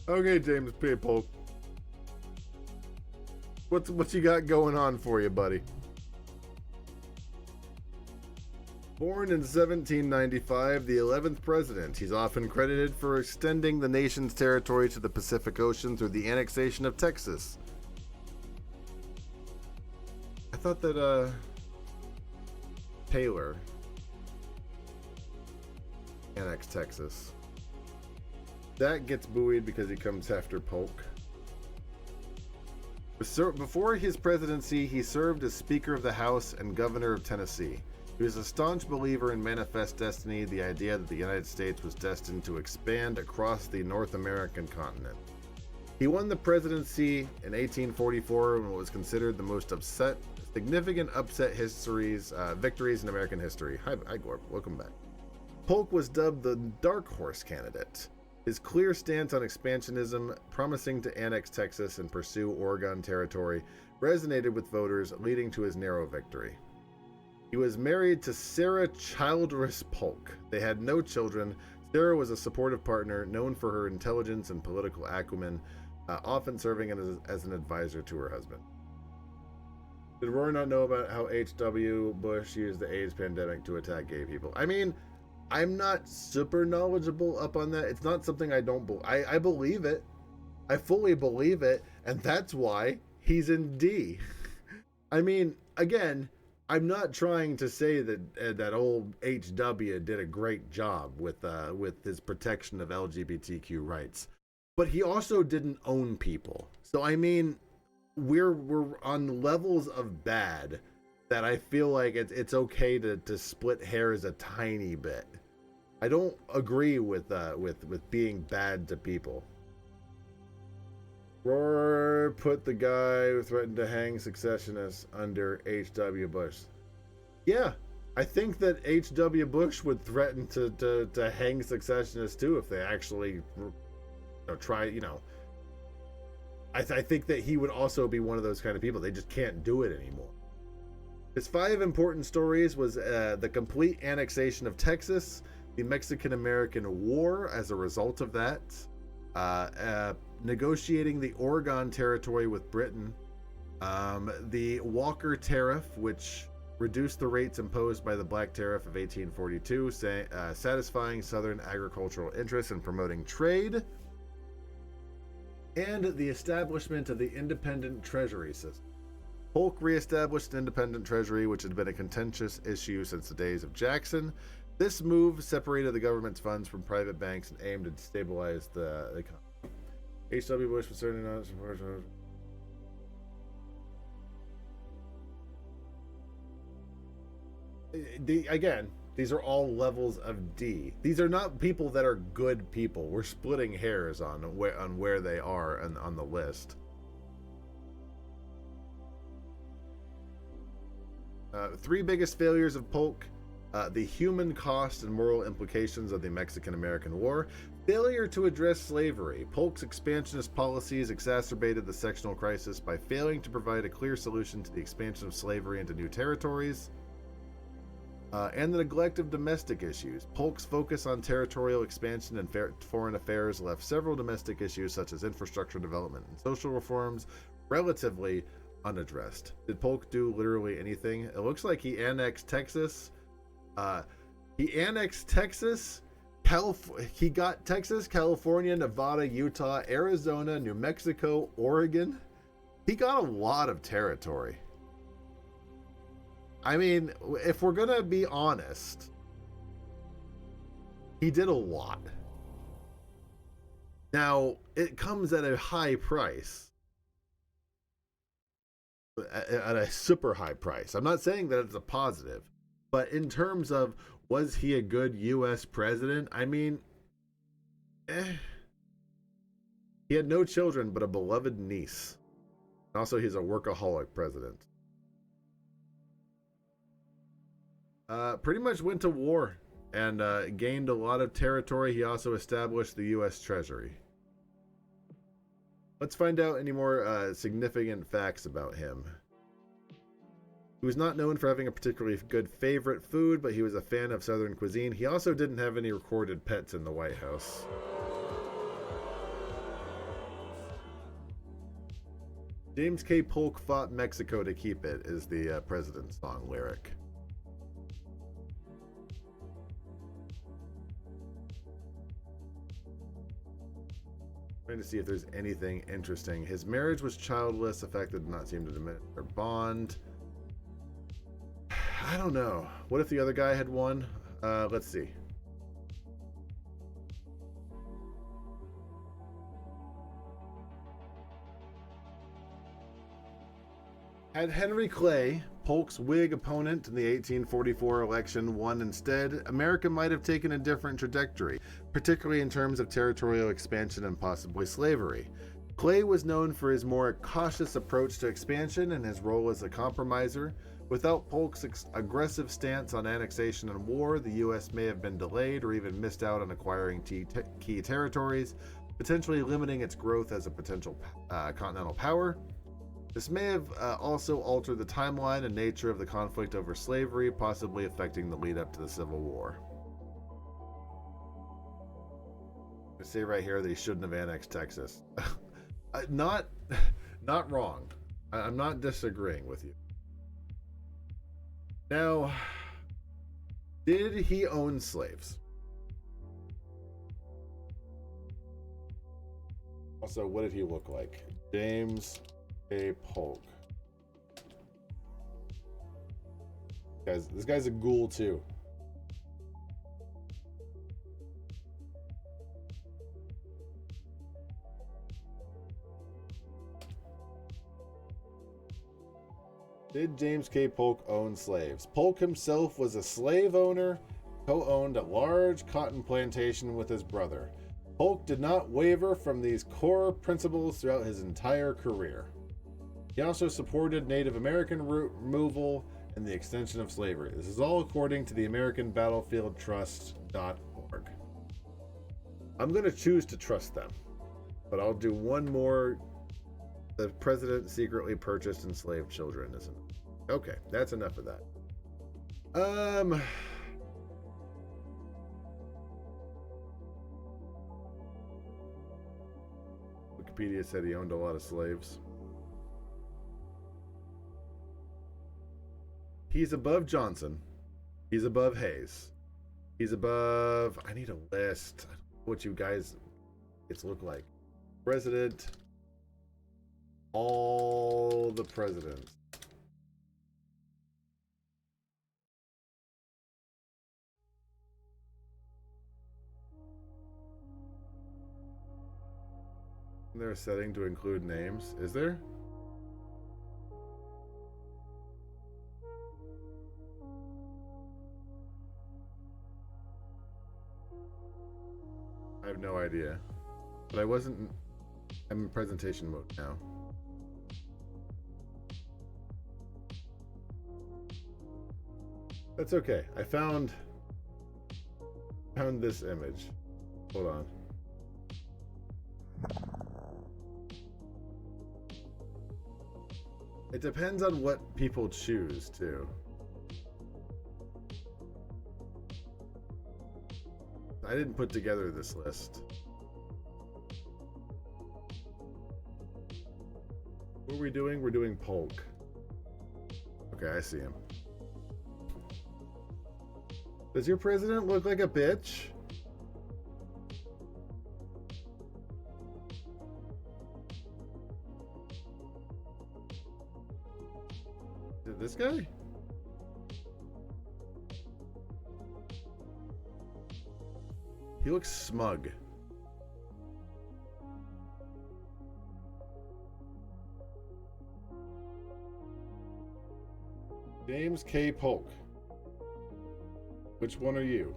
Okay, James P. Polk. What you got going on for you, buddy? Born in 1795, the 11th president, he's often credited for extending the nation's territory to the Pacific Ocean through the annexation of Texas. I thought that Taylor annexed Texas. That gets buoyed because he comes after Polk. Before his presidency, he served as Speaker of the House and Governor of Tennessee. He was a staunch believer in manifest destiny, the idea that the United States was destined to expand across the North American continent. He won the presidency in 1844 in what was considered the most significant victories in American history. Hi, Gorb. Welcome back. Polk was dubbed the Dark Horse candidate. His clear stance on expansionism, promising to annex Texas and pursue Oregon territory, resonated with voters, leading to his narrow victory. He was married to Sarah Childress Polk. They had no children. Sarah was a supportive partner, known for her intelligence and political acumen, often serving as an advisor to her husband. Did Rory not know about how H.W. Bush used the AIDS pandemic to attack gay people? I mean, I'm not super knowledgeable up on that. It's not something I don't believe. I believe it. I fully believe it, and that's why he's in D. I mean, again, I'm not trying to say that that old HW did a great job with his protection of LGBTQ rights, but he also didn't own people. So I mean, we're on levels of bad that I feel like it's okay to split hairs a tiny bit. I don't agree with being bad to people. Roar put the guy who threatened to hang secessionists under H.W. Bush. Yeah, I think that H.W. Bush would threaten to hang secessionists too if they actually try. I think that he would also be one of those kind of people. They just can't do it anymore. His 5 important stories was the complete annexation of Texas, the Mexican-American War as a result of that, negotiating the Oregon Territory with Britain, the Walker Tariff, which reduced the rates imposed by the Black Tariff of 1842, satisfying Southern agricultural interests and promoting trade, and the establishment of the independent treasury system. Polk reestablished an independent treasury, which had been a contentious issue since the days of Jackson. This move separated the government's funds from private banks and aimed to stabilize the economy. H.W. Bush was certainly not supportive. Again, these are all levels of D. These are not people that are good people. We're splitting hairs on where they are on the list. Three biggest failures of Polk: the human cost and moral implications of the Mexican-American War, failure to address slavery. Polk's expansionist policies exacerbated the sectional crisis by failing to provide a clear solution to the expansion of slavery into new territories, and the neglect of domestic issues. Polk's focus on territorial expansion and foreign affairs left several domestic issues such as infrastructure development and social reforms relatively unaddressed. Did Polk do literally anything? It looks like he annexed Texas. He got Texas, California, Nevada, Utah, Arizona, New Mexico, Oregon. He got a lot of territory. I mean, if we're gonna be honest, he did a lot. Now, it comes at a high price. At a super high price. I'm not saying that it's a positive, but in terms of, was he a good U.S. president? I mean, he had no children but a beloved niece. Also, he's a workaholic president. Pretty much went to war and gained a lot of territory. He also established the U.S. Treasury. Let's find out any more significant facts about him. He was not known for having a particularly good favorite food, but he was a fan of Southern cuisine. He also didn't have any recorded pets in the White House. James K. Polk fought Mexico to keep it is the president's song lyric. Trying to see if there's anything interesting. His marriage was childless, a fact that did not seem to diminish their bond. I don't know. What if the other guy had won? Let's see. Had Henry Clay, Polk's Whig opponent in the 1844 election, won instead, America might have taken a different trajectory, particularly in terms of territorial expansion and possibly slavery. Clay was known for his more cautious approach to expansion and his role as a compromiser. Without Polk's aggressive stance on annexation and war, the U.S. may have been delayed or even missed out on acquiring key territories, potentially limiting its growth as a potential continental power. This may have also altered the timeline and nature of the conflict over slavery, possibly affecting the lead up to the Civil War. I say right here that he shouldn't have annexed Texas. Not wrong. I'm not disagreeing with you. Now, did he own slaves? Also, what did he look like? James A. Polk. Guys, this guy's a ghoul too. Did James K. Polk own slaves? Polk himself was a slave owner, co-owned a large cotton plantation with his brother. Polk did not waver from these core principles throughout his entire career. He also supported Native American removal and the extension of slavery. This is all according to the AmericanBattlefieldTrust.org. I'm going to choose to trust them, but I'll do one more. The president secretly purchased enslaved children, isn't it? Okay, that's enough of that. Wikipedia said he owned a lot of slaves. He's above Johnson. He's above Hayes. He's above... I need a list. I don't know what you guys... It's look like. President... All the presidents. Is there a setting to include names? Is there? I have no idea. But I wasn't... I'm in presentation mode now. That's okay. I found this image. Hold on. It depends on what people choose too. I didn't put together this list. What are we doing? We're doing Polk. Okay, I see him. Does your president look like a bitch? Is it this guy? He looks smug. James K. Polk. Which one are you?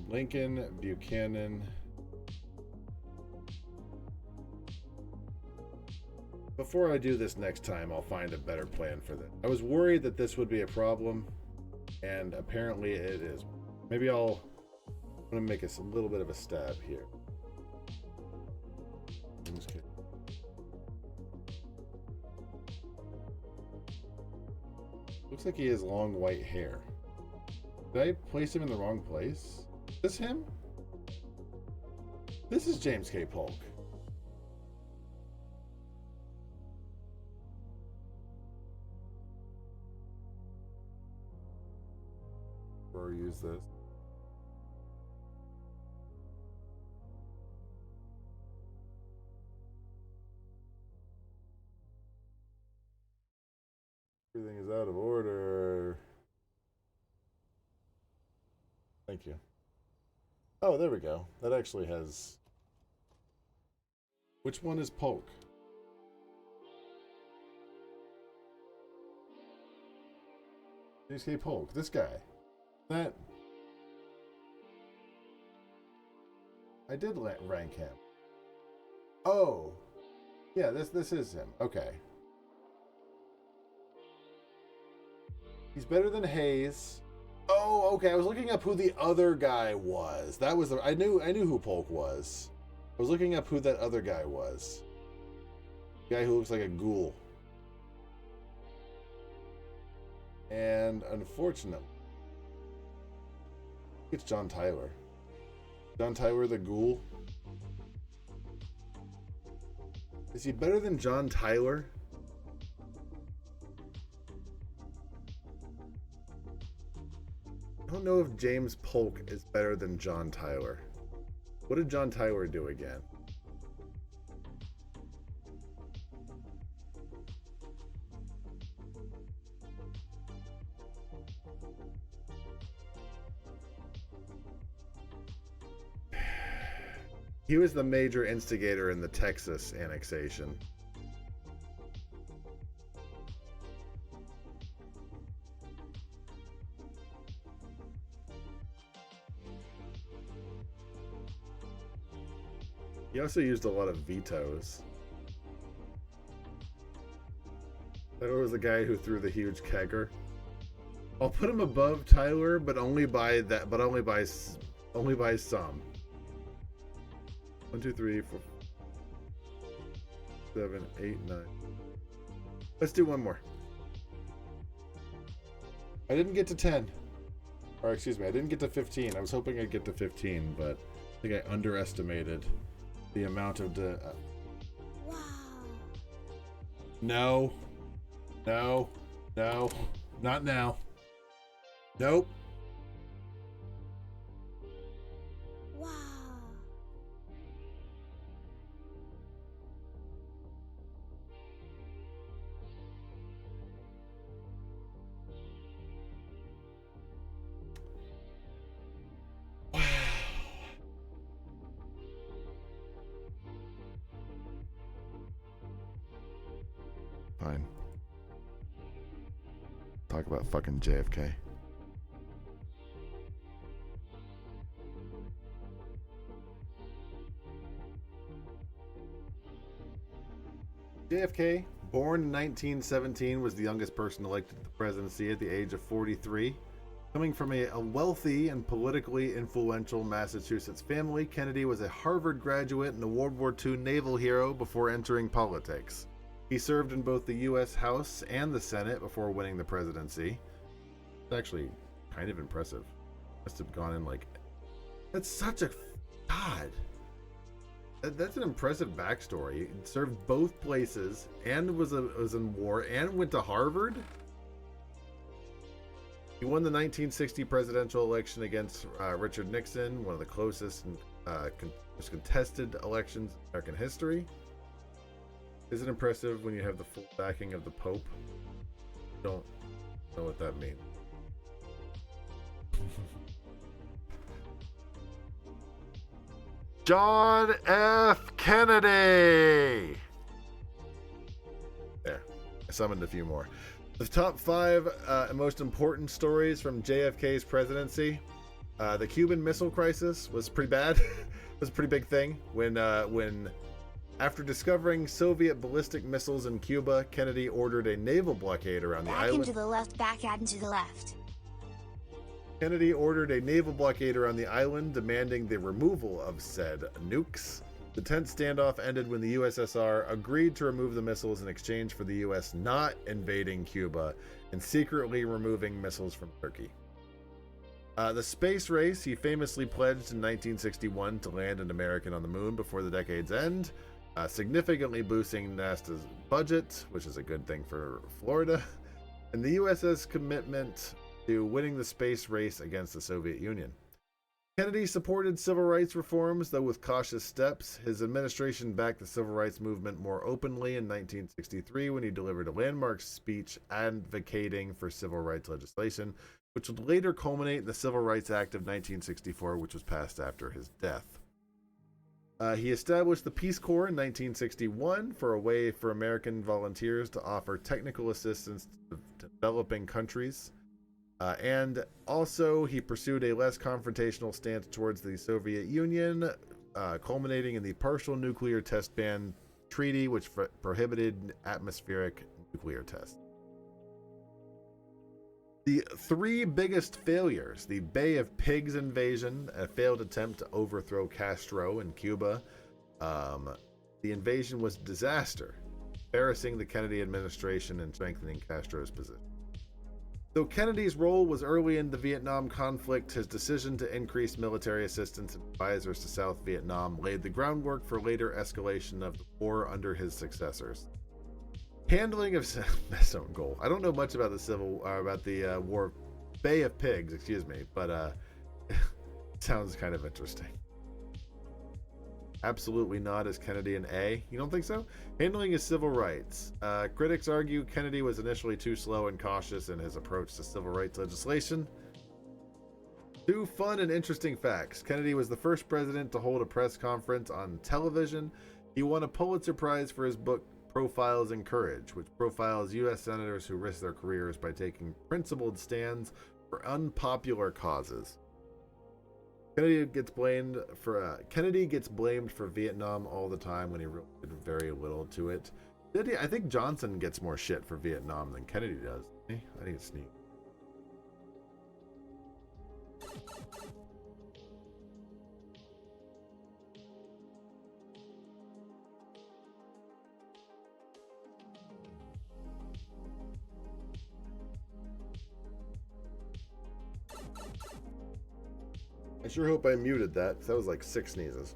Lincoln Buchanan. Before I do this next time, I'll find a better plan for this. I was worried that this would be a problem, and apparently it is. Maybe I'm gonna make us a little bit of a stab here. Looks like he has long white hair. Did I place him in the wrong place? Is this him? This is James K. Polk. Or use this. Everything is out of order. Thank you. Oh, there we go. That actually has... Which one is Polk? JK Polk. This guy. That... I did rank him. Oh. Yeah, this is him. Okay. He's better than Hayes. Oh, okay. I was looking up who the other guy was. That was the... I knew who Polk was. I was looking up who that other guy was. The guy who looks like a ghoul. And unfortunately, it's John Tyler. John Tyler the ghoul. Is he better than John Tyler? I don't know if James Polk is better than John Tyler. What did John Tyler do again? He was the major instigator in the Texas annexation. He also used a lot of vetoes. That was the guy who threw the huge kegger. I'll put him above Tyler, but only by some. 1, 2, 3, 4, 7, 8, 9. Let's do one more. I didn't get to 10. Or excuse me, I didn't get to 15. I was hoping I'd get to 15, but I think I underestimated the amount of Wow. No. No. No. Not now. Nope. Wow. Wow. Fine. Talk about fucking JFK. JFK, born in 1917, was the youngest person elected to the presidency at the age of 43. Coming from a wealthy and politically influential Massachusetts family, Kennedy was a Harvard graduate and a World War II naval hero before entering politics. He served in both the U.S. House and the Senate before winning the presidency. It's actually kind of impressive. Must have gone in like... That's such a... God. That's an impressive backstory. He served both places and was in war and went to Harvard. He won the 1960 presidential election against Richard Nixon, one of the closest and most contested elections in American history. Is it impressive when you have the full backing of the Pope? Don't know what that means. John F. Kennedy! There. I summoned a few more. The top 5 most important stories from JFK's presidency. The Cuban Missile Crisis was pretty bad. It was a pretty big thing when after discovering Soviet ballistic missiles in Cuba, Kennedy ordered a naval blockade around the island. Back into the left, back out into the left. Kennedy ordered a naval blockade around the island, demanding the removal of said nukes. The tense standoff ended when the USSR agreed to remove the missiles in exchange for the US not invading Cuba and secretly removing missiles from Turkey. The space race, he famously pledged in 1961 to land an American on the moon before the decade's end, significantly boosting NASA's budget, which is a good thing for Florida, and the US's commitment to winning the space race against the Soviet Union. Kennedy supported civil rights reforms, though with cautious steps. His administration backed the civil rights movement more openly in 1963 when he delivered a landmark speech advocating for civil rights legislation, which would later culminate in the Civil Rights Act of 1964, which was passed after his death. He established the Peace Corps in 1961 for a way for American volunteers to offer technical assistance to developing countries. And also, he pursued a less confrontational stance towards the Soviet Union, culminating in the Partial Nuclear Test Ban Treaty, which prohibited atmospheric nuclear tests. The three biggest failures: the Bay of Pigs invasion, a failed attempt to overthrow Castro in Cuba. The invasion was a disaster, embarrassing the Kennedy administration and strengthening Castro's position. Though Kennedy's role was early in the Vietnam conflict, his decision to increase military assistance and advisors to South Vietnam laid the groundwork for later escalation of the war under his successors. Handling of best own goal. I don't know much about the war, Bay of Pigs, excuse me, but sounds kind of interesting. Absolutely not, as Kennedy an A. You don't think so? Handling his civil rights. Critics argue Kennedy was initially too slow and cautious in his approach to civil rights legislation. Two fun and interesting facts. Kennedy was the first president to hold a press conference on television. He won a Pulitzer Prize for his book Profiles in Courage, which profiles U.S. senators who risk their careers by taking principled stands for unpopular causes. Kennedy gets blamed for Vietnam all the time when he really did very little to it. I think Johnson gets more shit for Vietnam than Kennedy does. I need to sneak. I sure hope I muted that, because that was like 6 sneezes.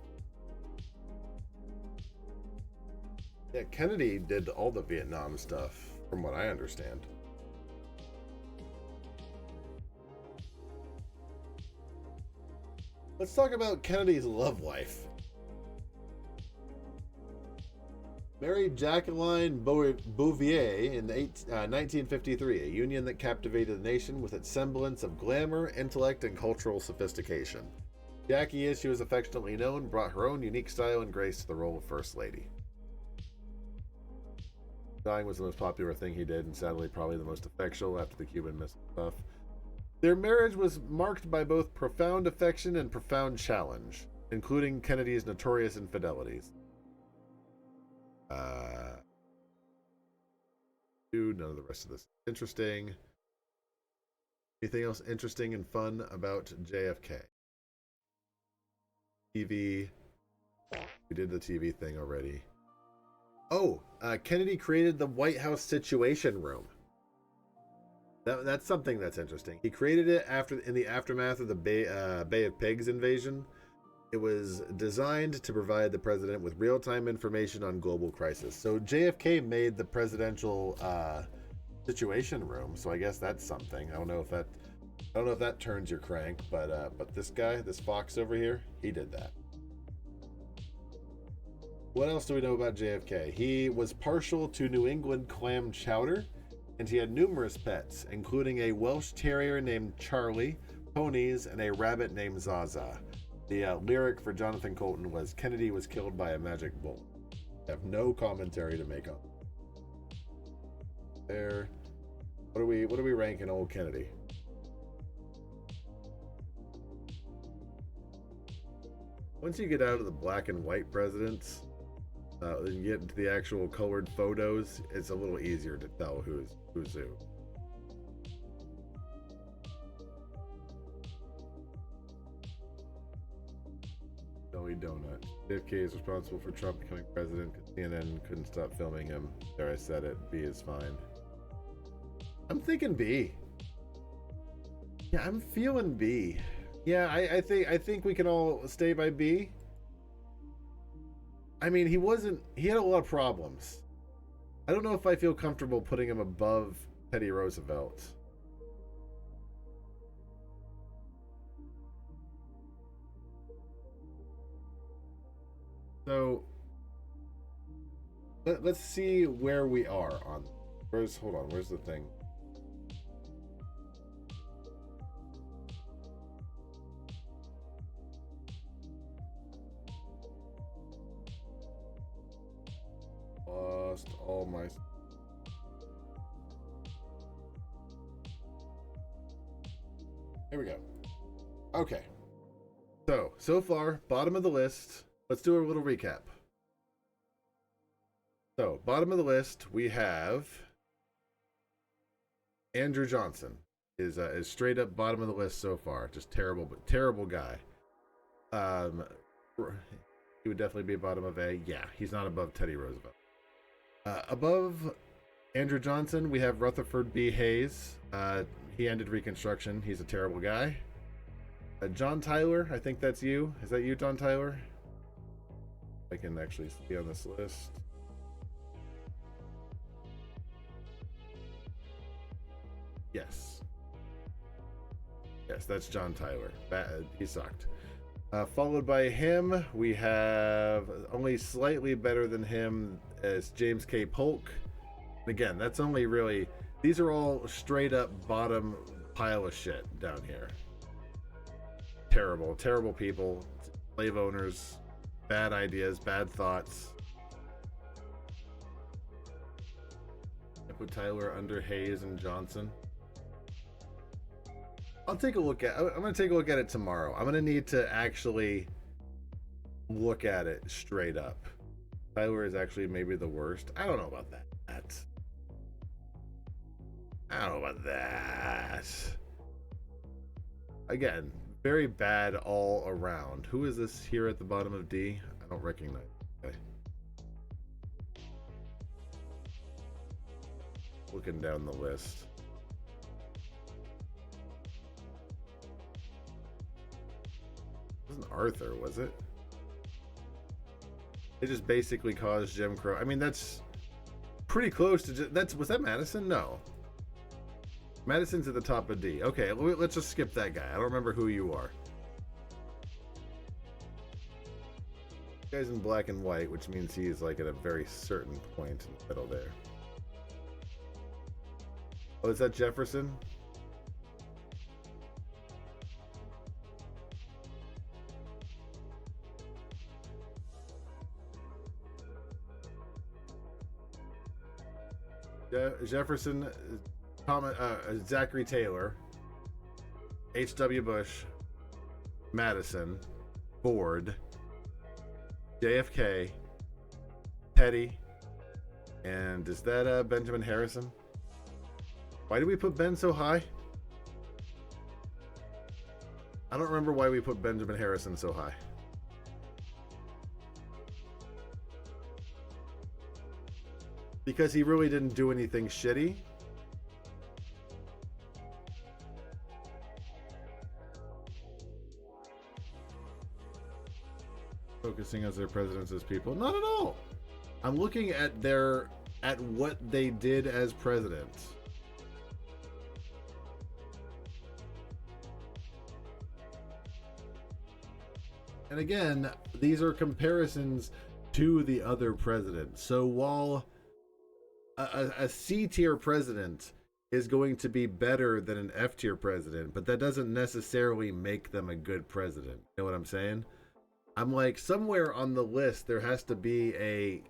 Yeah, Kennedy did all the Vietnam stuff, from what I understand. Let's talk about Kennedy's love life. Married Jacqueline Bouvier in 1953, a union that captivated the nation with its semblance of glamour, intellect, and cultural sophistication. Jackie, as she was affectionately known, brought her own unique style and grace to the role of First Lady. Dying was the most popular thing he did, and sadly probably the most effectual after the Cuban Missile stuff. Their marriage was marked by both profound affection and profound challenge, including Kennedy's notorious infidelities. None of the rest of this is interesting. Anything else interesting and fun about JFK? TV. We did the TV thing already. Oh, Kennedy created the White House Situation Room. That's something that's interesting. He created it in the aftermath of the Bay of Pigs invasion. It was designed to provide the president with real-time information on global crisis. So JFK made the presidential situation room. So I guess that's something. I don't know if that turns your crank, but this guy, this fox over here, he did that. What else do we know about JFK? He was partial to New England clam chowder, and he had numerous pets, including a Welsh terrier named Charlie, ponies, and a rabbit named Zaza. The lyric for Jonathan Colton was, "Kennedy was killed by a magic bullet." I have no commentary to make on there. What are we ranking old Kennedy? Once you get out of the black and white presidents, and get into the actual colored photos, it's a little easier to tell who's who. Jelly Donut. JFK is responsible for Trump becoming president because CNN couldn't stop filming him. There, I said it. B is fine. I'm thinking B. Yeah, I'm feeling B. Yeah, I think we can all stay by B. I mean, he had a lot of problems. I don't know if I feel comfortable putting him above Teddy Roosevelt. So let's see where we are on. Where's the thing? lost all my... Here we go. Okay. So far, bottom of the list. Let's do a little recap. So, bottom of the list, we have Andrew Johnson is straight up bottom of the list so far. Just terrible, but terrible guy. He would definitely be bottom of A. Yeah, he's not above Teddy Roosevelt. Above Andrew Johnson, we have Rutherford B. Hayes. He ended Reconstruction. He's a terrible guy. John Tyler, I think that's you. Is that you, John Tyler? I can actually see on this list. Yes. Yes, that's John Tyler. He sucked. Followed by him, we have only slightly better than him as James K. Polk. Again, that's only really... These are all straight up bottom pile of shit down here. Terrible, terrible people. Slave owners. Bad ideas, bad thoughts. I put Tyler under Hayes and Johnson. I'm going to take a look at it tomorrow. I'm going to need to actually look at it straight up. Tyler is actually maybe the worst. I don't know about that. I don't know about that. Again, very bad all around. Who is this here at the bottom of D? I don't recognize. Okay. Looking down the list. It wasn't Arthur, was it? It just basically caused Jim Crow. I mean, that's pretty close to was that Madison? No. Madison's at the top of D. Okay, let's just skip that guy. I don't remember who you are. Guy's in black and white, which means he's like at a very certain point in the middle there. Oh, is that Jefferson? Jefferson, Zachary Taylor, H.W. Bush, Madison, Ford, JFK, Petty, and is that Benjamin Harrison? Why did we put Ben so high? I don't remember why we put Benjamin Harrison so high. Because he really didn't do anything shitty. Focusing as their presidents as people. Not at all. I'm looking at what they did as presidents. And again, these are comparisons to the other presidents. So while a C-tier president is going to be better than an F-tier president, but that doesn't necessarily make them a good president. You know what I'm saying? I'm like, somewhere on the list there has to be a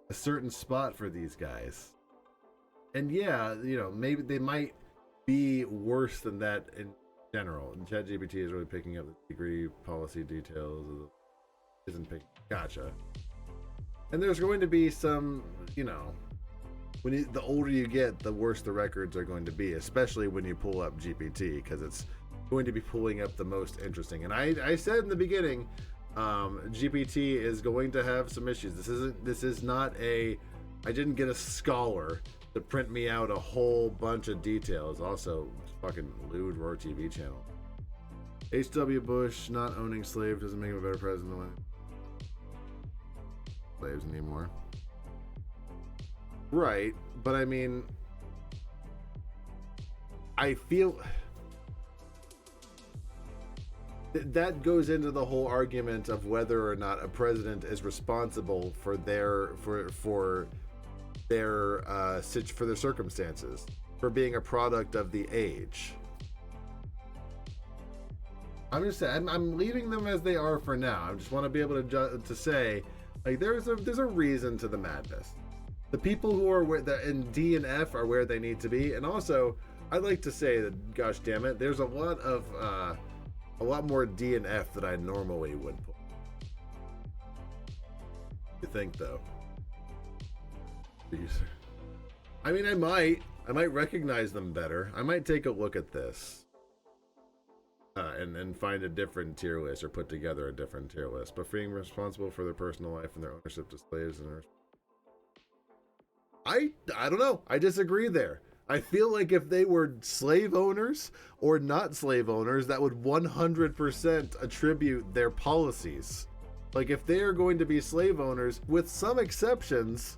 certain spot for these guys. And yeah, maybe they might be worse than that in general. And ChatGPT is really picking up the degree policy details. Isn't picking. Gotcha. And there's going to be some, the older you get, the worse the records are going to be, especially when you pull up GPT, because it's going to be pulling up the most interesting. And I said in the beginning, GPT is going to have some issues. This is not I didn't get a scholar to print me out a whole bunch of details. Also, fucking lewd Roar TV channel. H.W. Bush not owning slaves doesn't make him a better president than slaves anymore. Right, but I mean, I feel that goes into the whole argument of whether or not a president is responsible for their circumstances, for being a product of the age. I'm just saying, I'm leaving them as they are for now. I just want to be able to say, like, there's a reason to the madness. The people who are in D and F are where they need to be. And also, I'd like to say that, gosh damn it, there's a lot more D and F that I normally would put. You think, though? I mean, I might recognize them better. I might take a look at this and find a different tier list, or put together a different tier list. But being responsible for their personal life and their ownership to slaves and I don't know. I disagree there. I feel like if they were slave owners or not slave owners, that would 100% attribute their policies. Like, if they are going to be slave owners, with some exceptions,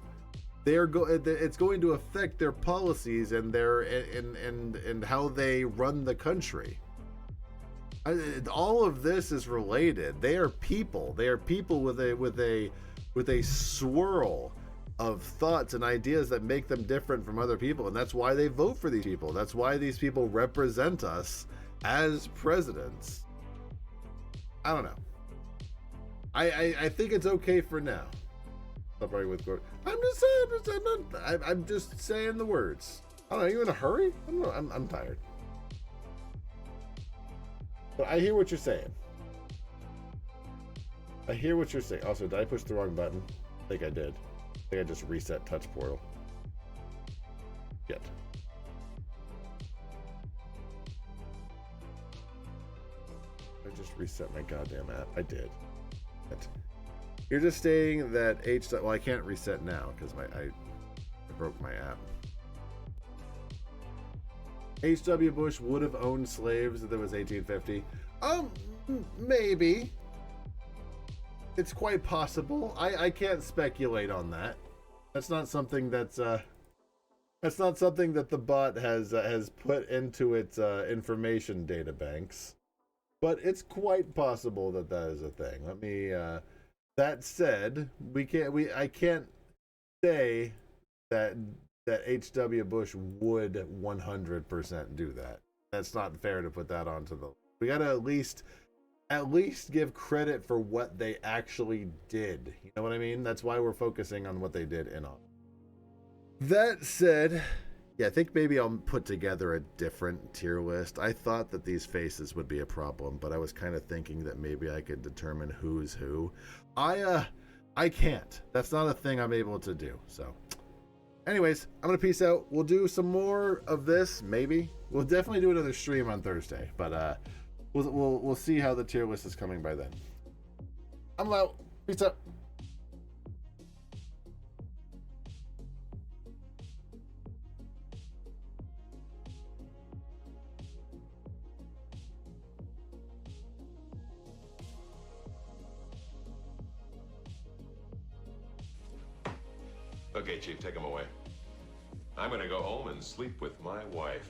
it's going to affect their policies and their and how they run the country. All of this is related. They are people. They are people with a swirl of thoughts and ideas that make them different from other people, and that's why they vote for these people. That's why these people represent us as presidents. I don't know. I think it's okay for now. I'm just saying the words. I don't know. You in a hurry? I don't know. I'm tired. But I hear what you're saying. Also, did I push the wrong button? I think I did. I think I just reset touch portal. Yet. I just reset my goddamn app. I did. You're just saying that well, I can't reset now because I broke my app. H.W. Bush would have owned slaves if it was 1850. Maybe. It's quite possible. I can't speculate on that. That's not something that the bot has put into its information data banks. But it's quite possible that is a thing. Let me. That said, I can't say that H.W. Bush would 100% do that. That's not fair to put that onto the. We gotta at least give credit for what they actually did. You know what I mean? That's why we're focusing on what they did in office. That said, yeah, I think maybe I'll put together a different tier list. I thought that these faces would be a problem, but I was kind of thinking that maybe I could determine who's who. I can't. That's not a thing I'm able to do. So, anyways, I'm gonna peace out. We'll do some more of this. Maybe we'll definitely do another stream on Thursday, but we'll see how the tier list is coming by then. I'm out. Peace out. Okay, Chief, take him away. I'm gonna go home and sleep with my wife.